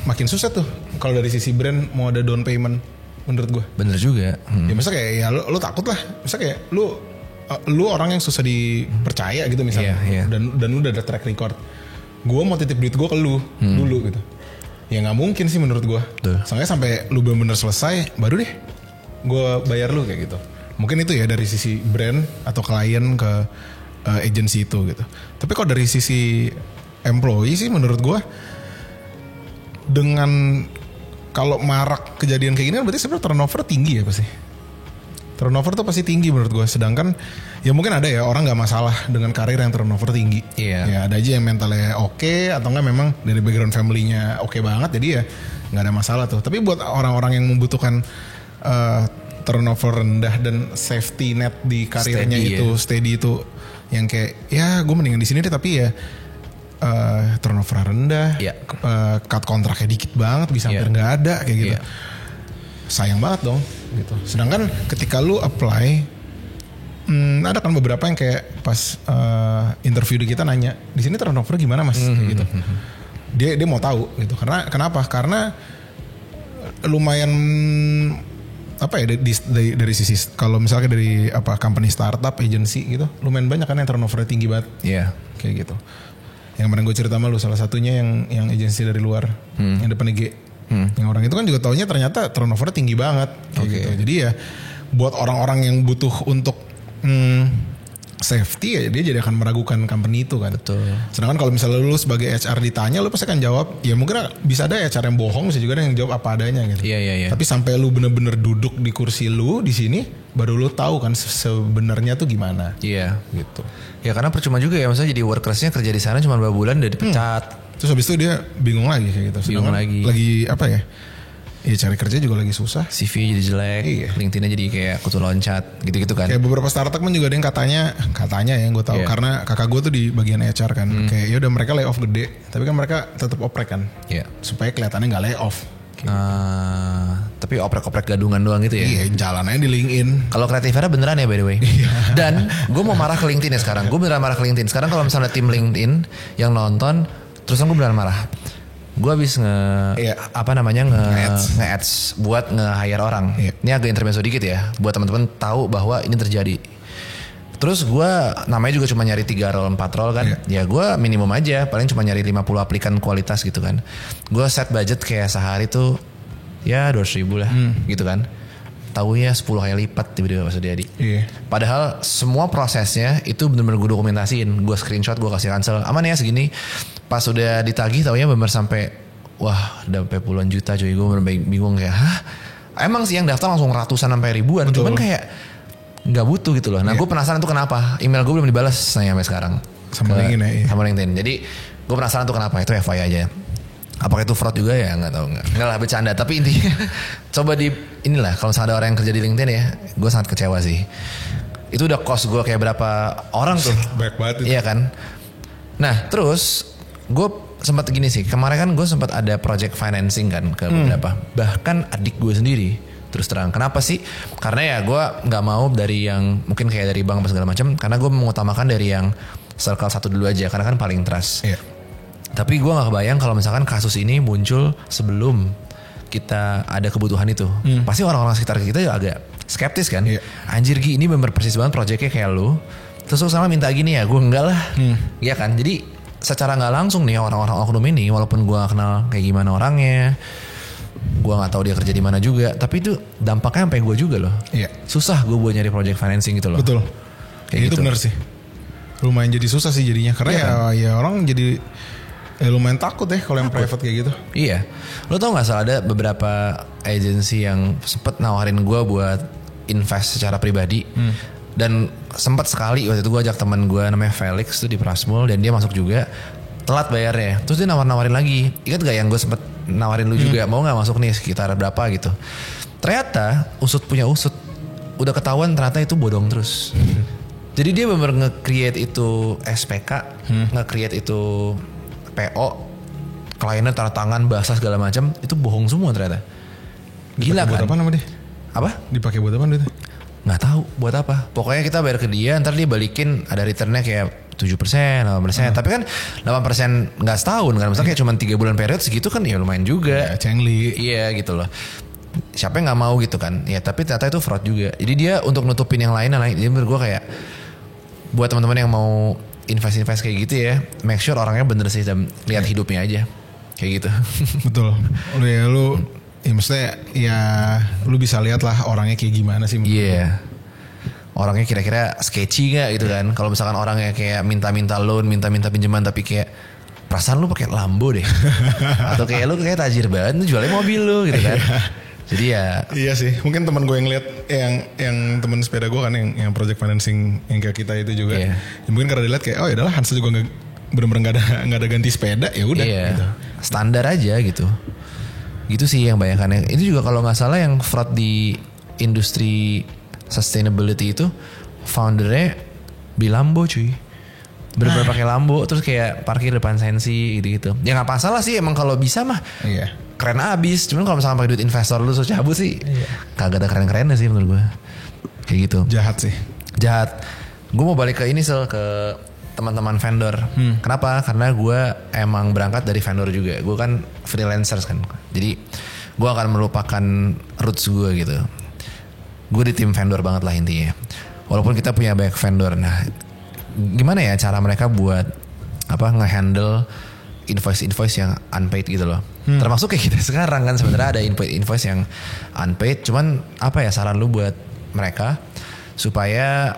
makin susah tuh. Kalau dari sisi brand mau ada down payment menurut gue. Bener juga. Ya masa kayak ya lo takut lah. Masa kayak lu orang yang susah dipercaya gitu misalnya. Dan udah ada track record. Gue mau titip duit gue ke lu dulu gitu. Ya nggak mungkin sih menurut gue. Soalnya sampai lu bener-bener selesai baru deh gue bayar lu kayak gitu. Mungkin itu ya dari sisi brand atau klien ke agency itu gitu. Tapi kalau dari sisi employee sih menurut gue dengan kalau marak kejadian kayak gini berarti sebenarnya turnover tinggi ya pasti. Turnover tuh pasti tinggi menurut gue. Sedangkan ya mungkin ada ya orang nggak masalah dengan karir yang turnover tinggi. Ya ada aja yang mentalnya oke atau enggak memang dari background family-nya oke banget jadi ya nggak ada masalah tuh. Tapi buat orang-orang yang membutuhkan turnover rendah dan safety net di karirnya steady itu yang kayak ya gue mendingan di sini deh tapi ya turnover rendah, cut kontraknya dikit banget, bisa hampir nggak ada kayak gitu. Sayang banget dong gitu. Sedangkan ketika lu apply ada kan beberapa yang kayak pas interview di kita nanya di sini turnover gimana mas gitu. Dia mau tahu gitu. Karena kenapa? Karena lumayan apa ya dari sisi kalau misalnya dari company startup agency gitu lumayan banyak kan yang turnovernya tinggi banget. Kayak gitu. Yang kemarin gue cerita sama lu salah satunya yang agensi dari luar yang depannya G. Yang orang itu kan juga taunya ternyata turnovernya tinggi banget gitu. Jadi ya buat orang-orang yang butuh untuk safety ya dia jadi akan meragukan company itu kan. Betul. Sedangkan kalau misalnya lu sebagai HR ditanya lu pasti akan jawab ya mungkin bisa ada HR yang bohong bisa juga ada yang jawab apa adanya gitu. Tapi sampai lu bener-bener duduk di kursi lu di sini baru lu tahu kan sebenarnya tuh gimana. Gitu. Ya karena percuma juga ya maksudnya jadi workersnya kerja di sana cuma 2 bulan udah dipecat. Terus habis itu dia bingung lagi kayak gitu. Lagi apa ya? Ya cari kerja juga lagi susah. CV jadi jelek, LinkedIn-nya jadi kayak kutu loncat, gitu-gitu kan. Kayak beberapa startup kan juga ada yang katanya ya gue tahu karena kakak gue tuh di bagian HR kan. Kayak ya udah mereka lay off gede, tapi kan mereka tetap oprek kan. Supaya kelihatannya nggak lay off. Tapi oprek-oprek gadungan doang gitu ya. Jalannya di LinkedIn. Kalau Creativera beneran ya by the way. Dan gue mau marah ke LinkedIn ya sekarang. Gue beneran marah ke LinkedIn. Sekarang kalau misalnya tim LinkedIn yang nonton, terus gue beneran marah. Gue habis nge-ads buat nge-hire orang. Ini agak intermezzo dikit ya, buat teman-teman tahu bahwa ini terjadi. Terus gue namanya juga cuma nyari 3 role 4 role kan. Ya gue minimum aja, paling cuma nyari 50 aplikan kualitas gitu kan. Gue set budget kayak sehari tuh ya 200 ribu lah gitu kan. Taunya 10 kali lipat tiba-tiba pas jadi. Padahal semua prosesnya itu benar-benar gue dokumentasiin. Gue screenshot, gue kasih cancel. Aman ya segini. Pas udah ditagih taunya bener sampai wah udah sampai puluhan juta cuy. Gue bener bingung kayak emang sih yang daftar langsung ratusan sampai ribuan. Cuman kayak gak butuh gitu loh. Nah gue penasaran tuh kenapa email gue belum dibalas sampai sekarang sama LinkedIn. Jadi gue penasaran tuh kenapa. Itu FYI aja. Apakah itu fraud juga ya nggak tahu nggak lah bercanda. Tapi intinya coba inilah kalau ada orang yang kerja di LinkedIn ya gue sangat kecewa sih. Itu udah cost gue kayak berapa orang tuh. Banyak banget itu. Iya kan. Nah terus gue sempat gini sih, kemarin kan gue sempat ada project financing kan ke beberapa, bahkan adik gue sendiri terus terang. Kenapa sih? Karena ya gue nggak mau dari yang mungkin kayak dari bank apa segala macam, karena gue mengutamakan dari yang circle satu dulu aja, karena kan paling trust. Tapi gue nggak kebayang kalau misalkan kasus ini muncul sebelum kita ada kebutuhan itu. Pasti orang-orang sekitar kita ya agak skeptis kan. Anjir Gi, ini bener persis banget projectnya kayak lu. Terus lu sama minta gini ya, gue enggak lah. Iya kan, jadi secara nggak langsung nih orang-orang oknum ini, walaupun gue gak kenal kayak gimana orangnya, gue nggak tahu dia kerja di mana juga, tapi itu dampaknya sampai gue juga loh. Susah gue buat nyari project financing gitu loh. Betul. Kayak itu gitu. Benar sih. lumayan jadi susah sih jadinya karena ya orang jadi lumayan takut ya kalau yang private kayak gitu. Iya. Lo tau gak salah ada beberapa agensi yang sempet nawarin gue buat invest secara pribadi. Dan sempat sekali waktu itu gue ajak teman gue namanya Felix tuh di Prasmul dan dia masuk juga. Telat bayarnya. Terus dia nawarin lagi. Ingat gak yang gue sempet nawarin lu juga mau gak masuk nih sekitar berapa gitu. Ternyata usut punya usut. Udah ketahuan ternyata itu bodong terus. Jadi dia bener nge-create itu SPK. Nge-create itu PO, kliennya tanda tangan, bahasa segala macam, itu bohong semua ternyata. Gila buat kan? Apa nama dia? Apa? Dipakai buat apa itu? Nggak tahu buat apa. Pokoknya kita bayar ke dia, ntar dia balikin ada returnnya kayak 7%, 8%. Tapi kan 8% nggak setahun kan. Misalnya kayak cuma 3 bulan period segitu kan ya lumayan juga. Ya, cengli. Iya gitu loh. Siapa yang nggak mau gitu kan? Ya tapi ternyata itu fraud juga. Jadi dia untuk nutupin yang lain. Jadi menurut gue kayak buat teman-teman yang mau invest kayak gitu ya, make sure orangnya bener sih dan lihat hidupnya aja kayak gitu. Betul. Lu ya maksudnya ya lu bisa lihat lah orangnya kayak gimana sih. Iya. Orangnya kira-kira sketchy gak gitu kan. Kalau misalkan orangnya kayak minta-minta loan, minta-minta pinjaman tapi kayak perasaan lu pakai Lambo deh. Atau kayak lu kayak tajir banget, lu jualnya mobil lu gitu kan. Jadi ya iya sih, mungkin teman gue yang lihat yang teman sepeda gue kan yang project financing yang kayak kita itu juga. Ya mungkin karena dilihat kayak oh ya udahlah Hansa juga bener-bener nggak ada ganti sepeda ya udah. Gitu. Standar aja gitu. Gitu sih yang banyakan. Itu juga kalau nggak salah yang fraud di industri sustainability itu foundernya beli Lambo cuy. Bener-bener pakai Lambo terus kayak parkir depan Sensi gitu-gitu. Ya nggak masalah sih emang kalau bisa mah. Iya. Keren abis. Cuman kalau misalkan pakai duit investor lu terus cabut sih kagak ada keren-kerennya sih menurut gue. Kayak gitu. Jahat sih. Jahat. Gue mau balik ke ini ke teman-teman vendor. Kenapa? Karena gue emang berangkat dari vendor juga. Gue kan freelancers kan. Jadi gue akan melupakan roots gue gitu. Gue di tim vendor banget lah intinya. Walaupun kita punya banyak vendor. Nah gimana ya cara mereka buat nge-handle invoice yang unpaid gitu loh. Termasuk kayak kita sekarang kan sebenarnya ada invoice yang unpaid. Cuman apa ya saran lu buat mereka supaya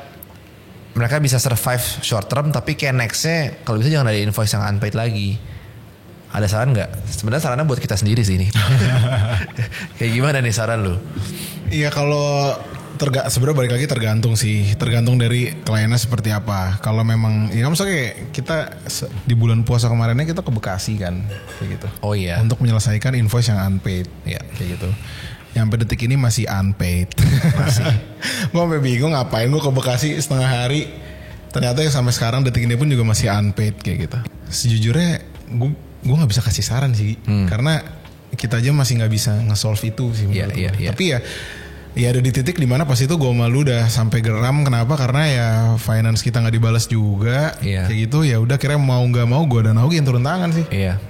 mereka bisa survive short term tapi kayak nextnya kalau bisa jangan ada invoice yang unpaid lagi. Ada saran nggak? Sebenarnya sarannya buat kita sendiri sih ini. Kayak gimana nih saran lu? Iya kalau sebenarnya balik lagi tergantung dari kliennya seperti apa. Kalau memang ya misalnya kayak kita di bulan puasa kemarinnya kita ke Bekasi kan kayak gitu. Oh iya. Untuk menyelesaikan invoice yang unpaid ya kayak gitu. Yang sampai detik ini masih unpaid. Masih. Gue sampai bingung ngapain gue ke Bekasi setengah hari. Ternyata sampai sekarang detik ini pun juga masih unpaid kayak gitu. Sejujurnya gue nggak bisa kasih saran sih karena kita aja masih nggak bisa nge-solve itu sih. Iya. Tapi ya ada di titik dimana pas itu gue malu udah sampai geram. Kenapa? Karena ya finance kita nggak dibalas juga. Kayak gitu ya udah kira mau nggak mau gue dan Augie yang turun tangan sih.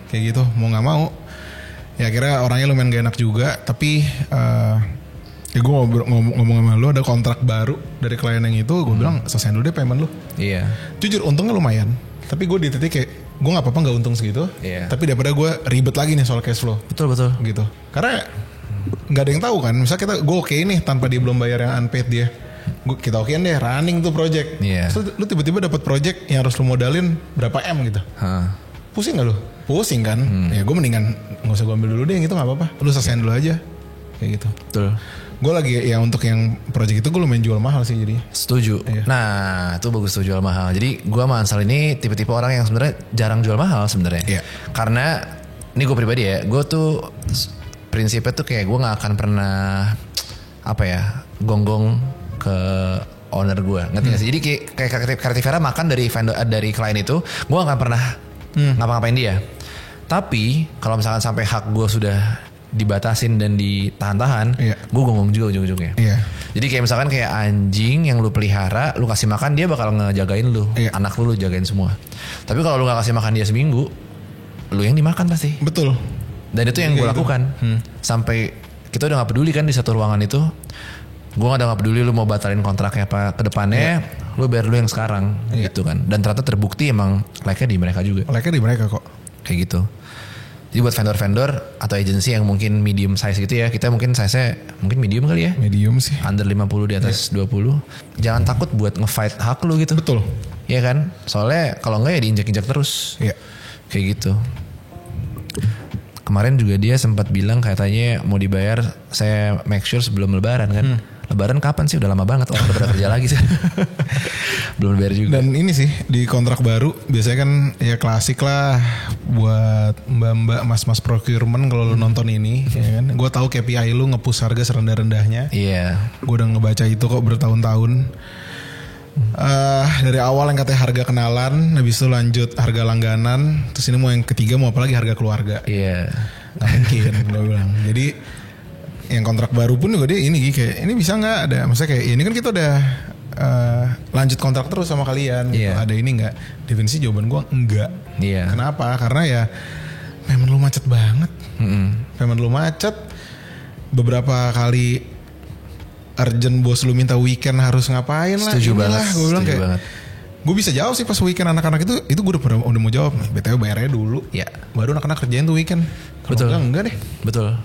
Kayak gitu mau nggak mau. Ya kira orangnya lumayan gak enak juga. Tapi ya gue ngomong sama lu ada kontrak baru dari klien yang itu. Gue bilang selesai dulu deh payment lu. Jujur untungnya lumayan. Tapi gue di titik kayak gue nggak apa-apa nggak untung segitu. Tapi daripada gue ribet lagi nih soal cash flow. Betul gitu. Karena nggak ada yang tahu kan. Misalnya gue oke nih tanpa dia belum bayar yang unpaid dia. Kita okein deh running tuh project. Terus lu tiba-tiba dapat project yang harus lu modalin berapa M gitu. Pusing gak lu? Pusing kan. Ya gue mendingan gak usah gue ambil dulu deh yang itu gak apa-apa. Lu selesaiin dulu aja. Kayak gitu. Betul. Gue lagi ya untuk yang project itu gue lumayan jual mahal sih jadi. Setuju. Nah itu bagus tuh jual mahal. Jadi gue sama Ansal ini tipe-tipe orang yang sebenarnya jarang jual mahal sebenarnya. Karena ini gue pribadi ya. Gue tuh prinsipnya tuh kayak gue gak akan pernah gonggong ke owner gue. Ngerti gak sih? Jadi kayak Kartivera makan dari vendor dari klien itu, gue gak akan pernah ngapa-ngapain dia. Tapi kalau misalkan sampai hak gue sudah dibatasin dan ditahan-tahan, gue gonggong juga ujung-ujungnya. Jadi kayak misalkan kayak anjing yang lu pelihara, lu kasih makan dia bakal ngejagain lu, anak lu jagain semua. Tapi kalau lu gak kasih makan dia seminggu, lu yang dimakan pasti. Betul. Dan itu yang gue lakukan. Sampai kita udah gak peduli kan di satu ruangan itu. Gue udah gak peduli lu mau batalin kontraknya apa ke depannya, lu bayar lu yang sekarang gitu kan. Dan ternyata terbukti emang like-nya di mereka juga. Like-nya di mereka kok. Kayak gitu. Jadi buat vendor-vendor atau agensi yang mungkin medium size gitu ya, kita mungkin size-nya mungkin medium kali ya. Medium sih. Under 50 di atas 20. Jangan takut buat nge-fight hak lu gitu. Betul. Iya kan? Soalnya kalau enggak ya diinjak-injak terus. Iya. Kayak gitu. Kemarin juga dia sempat bilang katanya mau dibayar, saya make sure sebelum lebaran kan. Lebaran kapan sih? Udah lama banget, orang udah pada kerja lagi sih. Belum bayar juga. Dan ini sih di kontrak baru biasanya kan ya klasik lah buat mbak-mbak mas-mas procurement kalau lu nonton ini ya kan. Gue tahu KPI lu nge-push harga serendah-rendahnya. Iya. Gue udah ngebaca itu kok bertahun-tahun. Dari awal yang katanya harga kenalan, habis itu lanjut harga langganan, terus ini mau yang ketiga mau apa lagi harga keluarga. Iya. Gak mungkin gue bilang. Jadi yang kontrak baru pun juga dia ini kayak ini bisa nggak ada, maksudnya kayak ini kan kita udah lanjut kontrak terus sama kalian. Gitu. Ada ini nggak? Definisi jawaban gue enggak. Iya. Kenapa? Karena ya payment lu macet banget. Payment lu macet. Beberapa kali urgent bos lu minta weekend harus ngapain lah. Setuju banget. Gue bilang kayak gue bisa jawab sih pas weekend anak-anak itu gue udah mau jawab. BTW bayarnya dulu. Ya. Baru anak-anak kerjain tuh weekend. Betul. Enggak deh. Betul.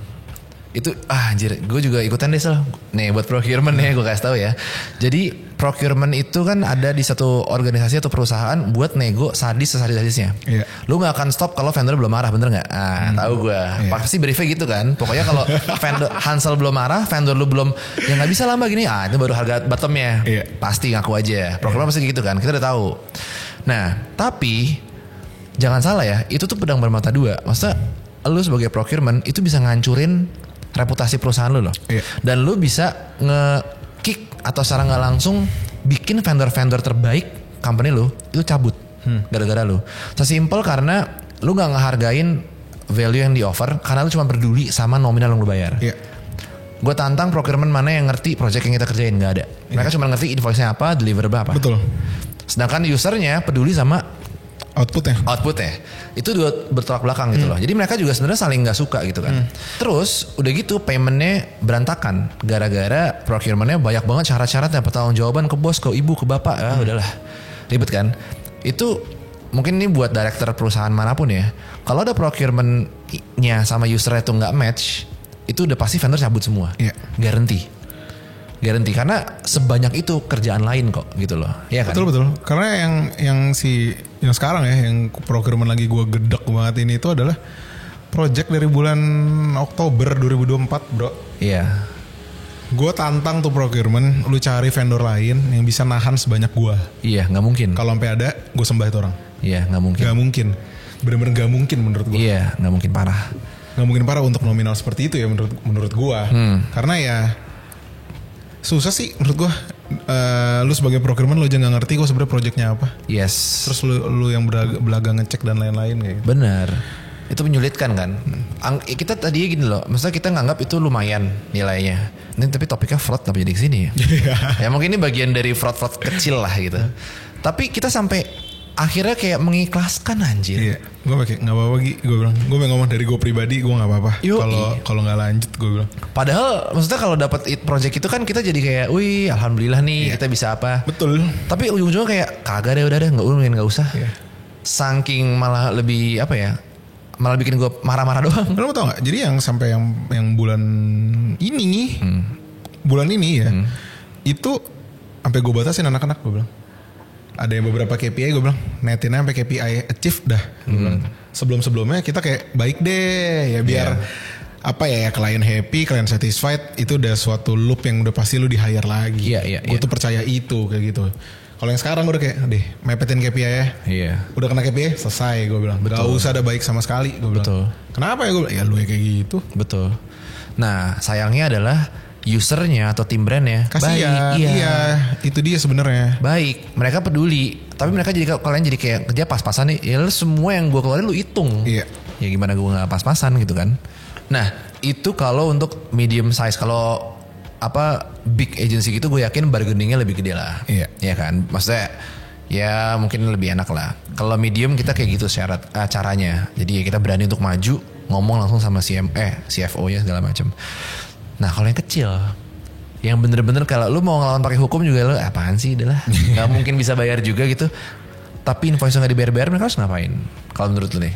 Itu anjir, gue juga ikutan deh Sal. Nih buat procurement nih gue kasih tahu ya. Jadi procurement itu kan ada di satu organisasi atau perusahaan buat nego sesadis-sadisnya. Iya. Lu gak akan stop kalau vendor belum marah, bener gak? Tahu gue. Iya. Pasti briefnya gitu kan. Pokoknya kalau vendor Hansel belum marah, vendor lu belum, ya gak bisa lah mbak gini. Itu baru harga bottomnya. Iya. Pasti ngaku aja. Procurement pasti gitu kan. Kita udah tahu. Nah tapi jangan salah ya, itu tuh pedang bermata dua. Maksudnya lu sebagai procurement itu bisa ngancurin reputasi perusahaan lu loh. Iya. Dan lu bisa nge-kick atau secara gak langsung bikin vendor-vendor terbaik company lu itu cabut gara-gara lu. Sesimpel karena lu gak ngehargain value yang di offer karena lu cuma peduli sama nominal yang lu bayar. Iya. Gue tantang procurement mana yang ngerti project yang kita kerjain, gak ada. Mereka cuma ngerti invoice-nya apa, deliverable apa. Betul. Sedangkan usernya peduli sama outputnya itu dua bertolak belakang gitu loh. Jadi mereka juga sebenarnya saling nggak suka gitu kan. Terus udah gitu paymentnya berantakan gara-gara procurementnya banyak banget syarat-syaratnya, pertanggungjawaban ke bos, ke ibu, ke bapak ya udahlah ribet kan. Itu mungkin ini buat director perusahaan manapun ya. Kalau ada procurementnya sama usernya itu nggak match, itu udah pasti vendor cabut semua. Iya. Garanti karena sebanyak itu kerjaan lain kok gitu loh. Iya kan? Betul. Karena yang sekarang ya yang procurement lagi gue gedek banget ini itu adalah project dari bulan Oktober 2024, bro. Iya. Gue tantang tuh procurement, lu cari vendor lain yang bisa nahan sebanyak gue. Iya, nggak mungkin. Kalau sampai ada, gue sembah itu orang. Iya, nggak mungkin. Gak mungkin. Bener-bener gak mungkin menurut gue. Iya, nggak mungkin parah. Gak mungkin parah untuk nominal seperti itu ya menurut gue. Karena ya susah sih menurut gue. Lu sebagai procurement lu aja gak ngerti kok sebenarnya projectnya apa. Yes. Terus lu yang belaga ngecek dan lain-lain kayak gitu. Bener. Itu menyulitkan kan. Kita tadi gini loh, maksudnya kita nganggap itu lumayan nilainya. Ini tapi topiknya fraud tapi jadi kesini ya. Ya mungkin ini bagian dari fraud-fraud kecil lah gitu. Tapi kita sampai akhirnya kayak mengikhlaskan anjir. Iya. Gue pakai nggak apa-apa Gi. Gue bilang. Gue mau ngomong dari gue pribadi. Gue nggak apa-apa. Kalau nggak lanjut gue bilang. Padahal maksudnya kalau dapat project itu kan kita jadi kayak, wih alhamdulillah nih kita bisa apa. Betul. Tapi ujung-ujungnya kayak kagak deh udah nggak usah. Iya. Saking malah lebih apa ya? Malah bikin gue marah-marah doang. Lo tau gak? Jadi yang sampai yang bulan ini bulan ini ya itu sampai gue batasin anak-anak gue bilang. Ada yang beberapa KPI gue bilang netinnya sampai KPI achieve dah. Sebelum-sebelumnya kita kayak baik deh ya biar apa ya klien happy, klien satisfied, itu udah suatu loop yang udah pasti lu di hire lagi. Gue tuh percaya itu kayak gitu. Kalau yang sekarang gue udah kayak deh mepetin KPI ya. Iya. Udah kena KPI selesai gue bilang. Gak usah ada baik sama sekali gue bilang. Betul. Kenapa ya gue bilang? Ya lu ya kayak gitu. Betul. Nah sayangnya adalah usernya atau tim brandnya kasian. Iya. Itu dia sebenarnya. Baik, mereka peduli, tapi mereka jadi kalian jadi kayak kerja pas-pasan nih. Ya lu semua yang gue keluarin lu hitung. Iya. Ya gimana gue nggak pas-pasan gitu kan? Nah itu kalau untuk medium size, kalau apa big agency gitu gue yakin bargainingnya lebih gede lah. Iya. Ya kan, maksudnya ya mungkin lebih enak lah. Kalau medium kita kayak gitu syarat caranya. Jadi kita berani untuk maju, ngomong langsung sama CFO ya segala macam. Nah kalau yang kecil, yang bener-bener kalau lu mau ngelawan pakai hukum juga lu apaan sih, udahlah nggak mungkin bisa bayar juga gitu. Tapi invoice nggak dibayar-bayar, mereka harus ngapain? Kalau menurut lu nih?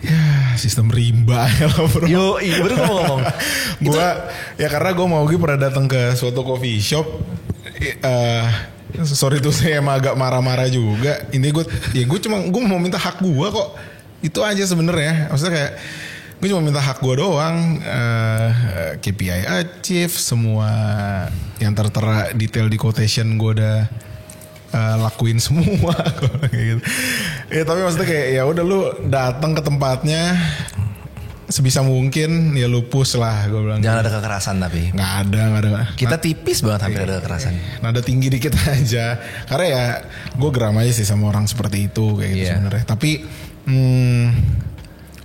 Ya sistem rimba ya lah bro. Yo, iya baru gue ngomong. Gue ya karena gue mau pernah datang ke suatu coffee shop. Sorry tuh saya emang agak marah-marah juga. Ini gue mau minta hak gue kok. Itu aja sebenarnya. Maksudnya kayak gue cuma minta hak gue doang. KPI achieve, semua yang tertera detail di quotation gue udah lakuin semua. Gitu. Ya tapi maksudnya kayak ya udah lu datang ke tempatnya sebisa mungkin ya lu push lah gue bilang. Jangan ada kekerasan tapi. Nggak ada. Kita tipis banget hampir ada kekerasan. Nada tinggi dikit aja. Karena ya gue geram aja sih sama orang seperti itu kayak gitu sebenarnya. Tapi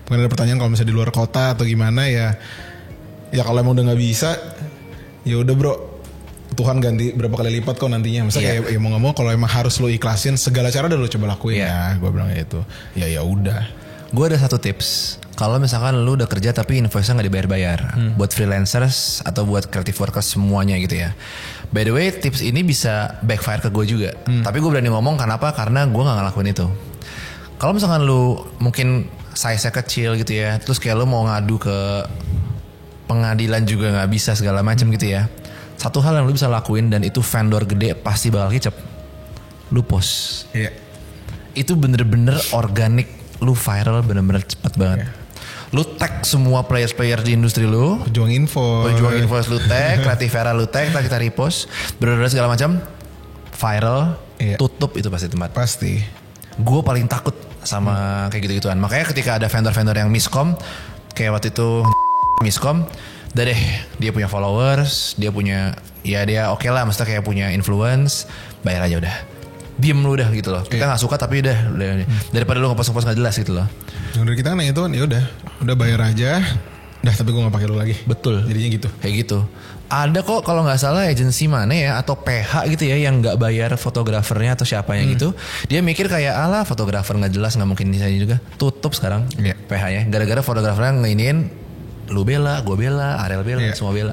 bukan ada pertanyaan kalau misalnya di luar kota atau gimana ya kalau emang udah nggak bisa ya udah bro. Tuhan ganti berapa kali lipat kok nantinya. Misalnya kayak ya mau nggak mau kalau emang harus lu ikhlasin segala cara udah lu coba lakuin ya. Gue bilang itu. Ya udah. Gue ada satu tips. Kalau misalkan lu udah kerja tapi invoice-nya gak dibayar-bayar. Buat freelancers atau buat creative workers semuanya gitu ya. By the way tips ini bisa backfire ke gue juga. Tapi gue berani ngomong kenapa? Karena gue gak ngelakuin itu. Kalau misalkan lu mungkin size-nya kecil gitu ya. Terus kayak lu mau ngadu ke pengadilan juga gak bisa segala macam gitu ya. Satu hal yang lu bisa lakuin dan itu vendor gede pasti bakal kicep. Lu post. Itu bener-bener organik. Lu viral bener-bener cepet banget. Lu tag semua player-player di industri lu. Pejuang invoice lu tag, Creativera lu tag, kita repost, bener-bener segala macam viral, tutup itu pasti tempat. Pasti. Gue paling takut sama kayak gitu-gituan. Makanya ketika ada vendor-vendor yang miskom, kayak waktu itu miskom, udah deh dia punya followers, dia punya dia oke lah, maksudnya kayak punya influence, bayar aja udah. Diem lu udah gitu loh. Kita gak suka tapi udah daripada lu ngepost-ngepost gak jelas gitu loh. Dari kita kan yang itu ya udah bayar aja. Dah tapi gue gak pakai lu lagi. Betul. Jadinya gitu. Kayak gitu. Ada kok kalau gak salah agensi mana ya atau PH gitu ya yang gak bayar fotografernya atau siapanya gitu. Dia mikir kayak alah fotografer gak jelas gak mungkin desain juga. Tutup sekarang PH-nya. Gara-gara fotografernya ngeiniin lu bela, gue bela, Ariel bela, semua bela.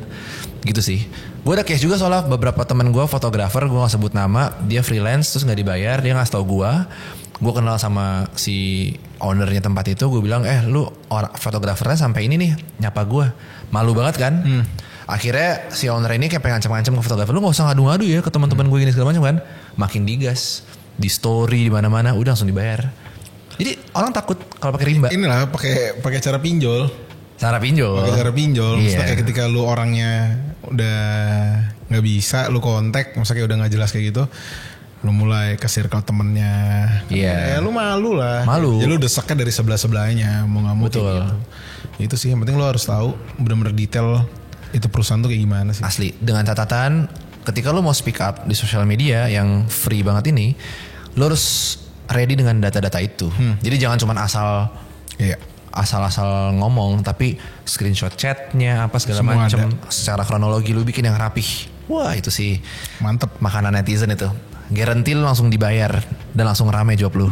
Gitu sih. Gue ada case juga soalnya beberapa temen gue fotografer, gue gak sebut nama, dia freelance terus gak dibayar, dia ngasih tau gue kenal sama si ownernya tempat itu, gue bilang lu fotografernya sampai ini nih nyapa gue, malu banget kan. Akhirnya si owner ini kayak pengen ngancam-ngancam ke fotografer, lu gak usah ngadu-ngadu ya ke teman-teman gue gini segala macam kan, makin digas di story di mana-mana, udah langsung dibayar. Jadi orang takut kalau pakai rimba. Inilah pakai cara pinjol. Pakai cara pinjol. Maksudnya kayak ketika lu orangnya udah nggak bisa, lu kontak, maksudnya kayak udah nggak jelas kayak gitu, lu mulai ke circle temennya. Ya lu malu lah. Jadi lu desaknya dari sebelah-sebelahnya, mau nggak mau. Betul. Gitu. Itu sih yang penting lu harus tahu benar-benar detail itu perusahaan tuh kayak gimana sih. Asli. Dengan catatan ketika lu mau speak up di sosial media yang free banget ini, lu harus ready dengan data-data itu. Jadi jangan cuma asal-asal ngomong, tapi screenshot chatnya apa segala macam secara kronologi lu bikin yang rapih. Wah itu sih mantep, makanan netizen itu. Guarantee lu langsung dibayar dan langsung rame job lu.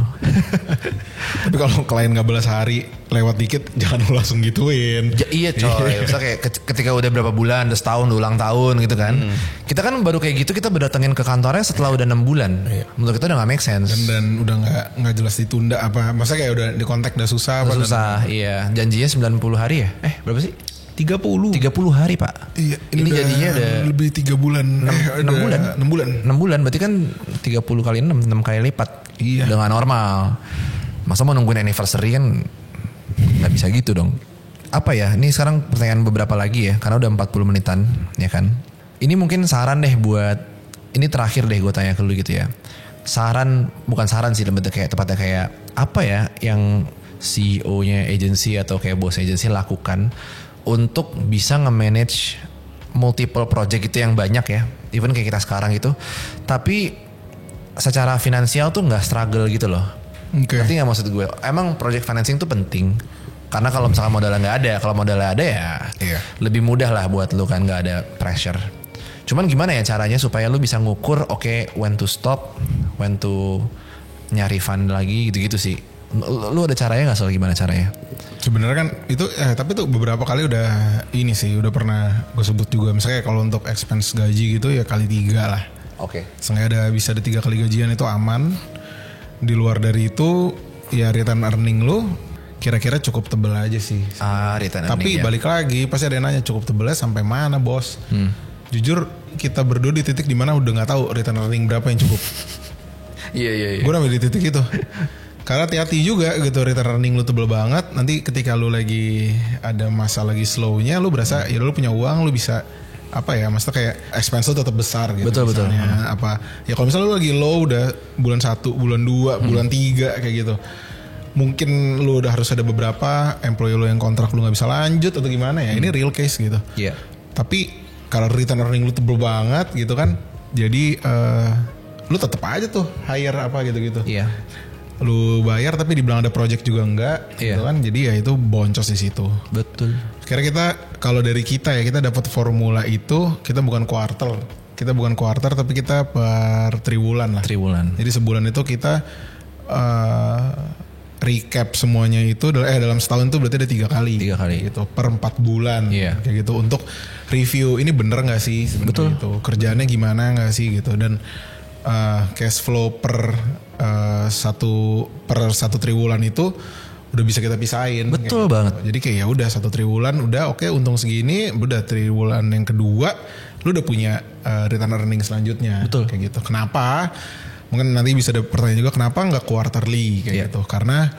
Tapi kalau klien gak balas hari lewat dikit, jangan lu langsung gituin. Iya coy. Maksudnya kayak ketika udah berapa bulan, udah setahun, ulang tahun gitu kan. Kita kan baru kayak gitu kita berdatengin ke kantornya setelah udah 6 bulan. Menurut kita udah gak make sense. Dan udah gak jelas ditunda apa. Maksudnya kayak udah di kontak udah susah. Susah iya. Janjinya 90 hari ya? Berapa sih? 30 hari pak. Iya, ini jadinya udah lebih 3 bulan. 6 bulan berarti kan 30 kali 6 kali lipat. Iya. Dengan normal. Masa mau nungguin anniversary kan gak bisa gitu dong. Apa ya, ini sekarang pertanyaan beberapa lagi ya, karena udah 40 menitan ya kan. Ini mungkin saran deh buat, ini terakhir deh gue tanya ke lu gitu ya. Saran, bukan saran sih, tepatnya kayak apa ya yang CEO-nya agency atau kayak bos agency lakukan untuk bisa nge-manage multiple project itu yang banyak ya. Even kayak kita sekarang gitu. Tapi secara finansial tuh gak struggle gitu loh. Ngerti gak maksud gue? Emang project financing tuh penting. Karena kalau misalkan modalnya gak ada. Kalau modalnya ada ya lebih mudah lah buat lu kan, gak ada pressure. Cuman gimana ya caranya supaya lu bisa ngukur when to stop, when to nyari fund lagi gitu-gitu sih. Lu ada caranya gak soal gimana caranya? Sebenarnya kan itu tapi tuh beberapa kali udah ini sih udah pernah gue sebut juga, misalnya kalau untuk expense gaji gitu ya kali 3 lah. Sengaja bisa ada 3 kali gajian itu aman. Di luar dari itu ya return earning lu kira-kira cukup tebel aja sih. Return tapi earning, balik lagi pasti ada yang nanya cukup tebelnya sampai mana bos. Jujur kita berdua di titik dimana udah nggak tahu return earning berapa yang cukup. Iya. Gue udah di titik itu. Karena hati-hati juga gitu, return earning lu tebel banget. Nanti ketika lu lagi ada masa lagi slownya, lu berasa ya lu punya uang, lu bisa apa ya, maksudnya kayak expense lu tetap besar gitu. Betul. Apa ya kalau misalnya lu lagi low udah bulan 1, bulan 2, bulan 3 kayak gitu. Mungkin lu udah harus ada beberapa employee lu yang kontrak lu gak bisa lanjut atau gimana ya. Ini real case gitu. Iya. Tapi kalau return earning lu tebel banget gitu kan, jadi lu tetap aja tuh hire apa gitu-gitu. Iya. Lu bayar tapi dibilang ada project juga enggak gitu kan. Jadi ya itu boncos di situ. Betul. Kira kita kalau dari kita ya, kita dapat formula itu, kita bukan quarter. Kita bukan quarter tapi kita per triwulan lah. Triwulan. Jadi sebulan itu kita recap semuanya itu dalam setahun itu berarti ada 3 kali. 3 kali gitu per 4 bulan. Iya. Kayak gitu untuk review ini bener nggak sih sebenarnya gitu. Kerjaannya gimana nggak sih gitu, dan cash flow per satu triwulan itu udah bisa kita pisahin. Betul gitu. banget. Jadi kayak ya udah 1 triwulan udah oke, untung segini, udah triwulan yang kedua lu udah punya return earning selanjutnya. Betul. Kayak gitu. Kenapa? Mungkin nanti bisa ada pertanyaan juga kenapa nggak quarterly kayak gitu. Karena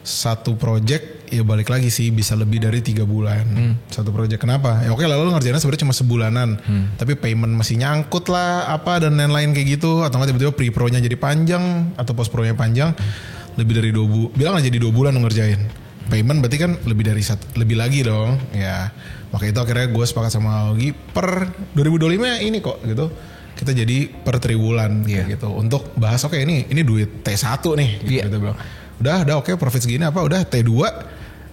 satu project ya balik lagi sih bisa lebih dari 3 bulan. Satu project kenapa? Ya oke, lalu ngerjainnya sebenarnya cuma sebulanan. Tapi payment masih nyangkut lah apa dan lain-lain kayak gitu. Atau nggak tiba-tiba pre-pro-nya jadi panjang atau post-pro-nya panjang. Lebih dari 2 bulan. Bilang aja jadi 2 bulan ngerjain. Payment berarti kan lebih dari lebih lagi dong. Ya maka itu akhirnya gue sepakat sama Augie per 2025 ini kok gitu. Kita jadi per triwulan kayak gitu untuk bahas oke ini duit T1 nih gitu, kita bilang udah oke, profit segini apa udah T2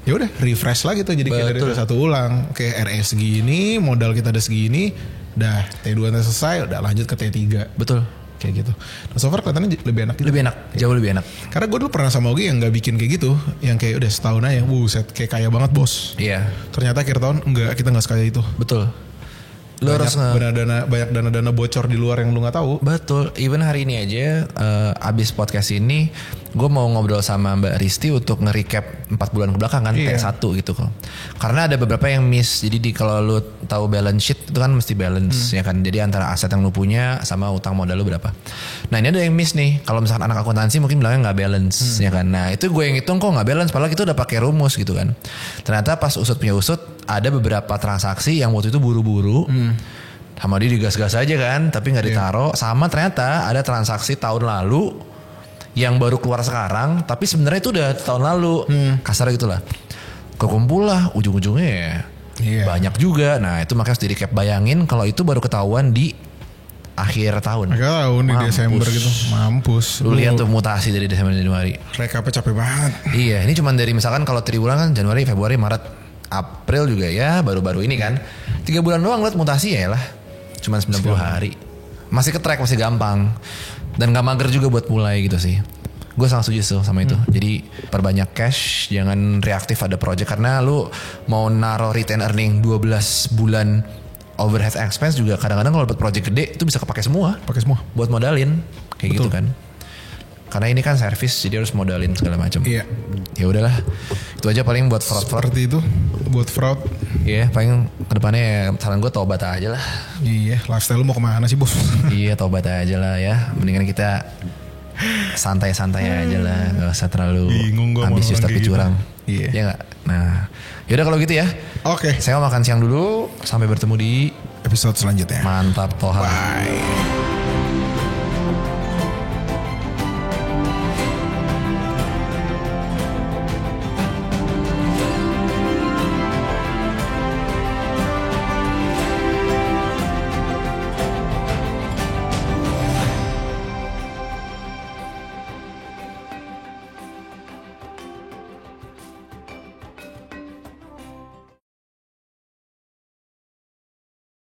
ya udah refresh lagi tuh, jadi kayak dari T1 ulang, oke RE segini, modal kita ada segini, udah T2 nya selesai, udah lanjut ke T3. Betul. Kayak gitu. Nah so far kelihatannya lebih enak gitu. Lebih enak, jauh lebih enak. Karena gue dulu pernah sama Augie yang gak bikin kayak gitu, yang kayak udah setahun aja buset kayak kaya banget bos. Iya. Ternyata akhir tahun kita gak sekaya itu. Betul. Lu harus banyak dana-dana bocor di luar yang lu nggak tahu. Betul. Even hari ini aja abis podcast ini gue mau ngobrol sama Mbak Risti untuk nge-recap 4 bulan kebelakangan T1 gitu kok. Karena ada beberapa yang miss. Jadi kalau lu tahu balance sheet itu kan mesti balance ya kan. Jadi antara aset yang lu punya sama utang modal lu berapa. Nah ini ada yang miss nih. Kalau misalkan anak akuntansi mungkin bilangnya nggak balance ya kan. Nah itu gue yang hitung kok nggak balance. Padahal kita udah pakai rumus gitu kan. Ternyata pas usut punya usut ada beberapa transaksi yang waktu itu buru-buru. Sama dia digas-gas aja kan, tapi nggak ditaruh. Sama ternyata ada transaksi tahun lalu yang baru keluar sekarang, tapi sebenarnya itu udah tahun lalu. Kasar gitulah. Kekumpul lah ujung-ujungnya ya banyak juga. Nah itu makanya harus di recap. Bayangin kalau itu baru ketahuan di akhir tahun. Akhir tahun di Desember gitu. Mampus. Lu lihat tuh mutasi dari Desember Januari. Rekapnya capek banget. Iya, ini cuma dari misalkan kalau triwulan kan Januari, Februari, Maret, April juga ya baru-baru ini kan. 3 bulan doang lihat mutasi ya lah. Cuman 90 hari. Masih ke-track, masih gampang. Dan gak mager juga buat mulai gitu sih. Gue sangat setuju tuh sama itu. Jadi perbanyak cash, jangan reaktif ada project. Karena lu mau naruh retain earning 12 bulan overhead expense juga kadang-kadang kalau buat project gede itu bisa kepake semua. Pakai semua. Buat modalin. Kayak gitu kan. Karena ini kan service jadi harus modalin segala macam. Iya. Ya udahlah. Itu aja paling buat fraud. Seperti itu buat fraud. Iya, paling kedepannya ya, saran gue tobat aja lah. Iya, lifestyle lu mau kemana sih bos? Iya, tobat aja lah ya. Mendingan kita santai-santai aja lah, gak usah terlalu ambisius tapi gitu. curang. Iya. Ya gak? Nah, yaudah kalau gitu ya. Oke. Saya mau makan siang dulu. Sampai bertemu di episode selanjutnya. Mantap Toha. Bye.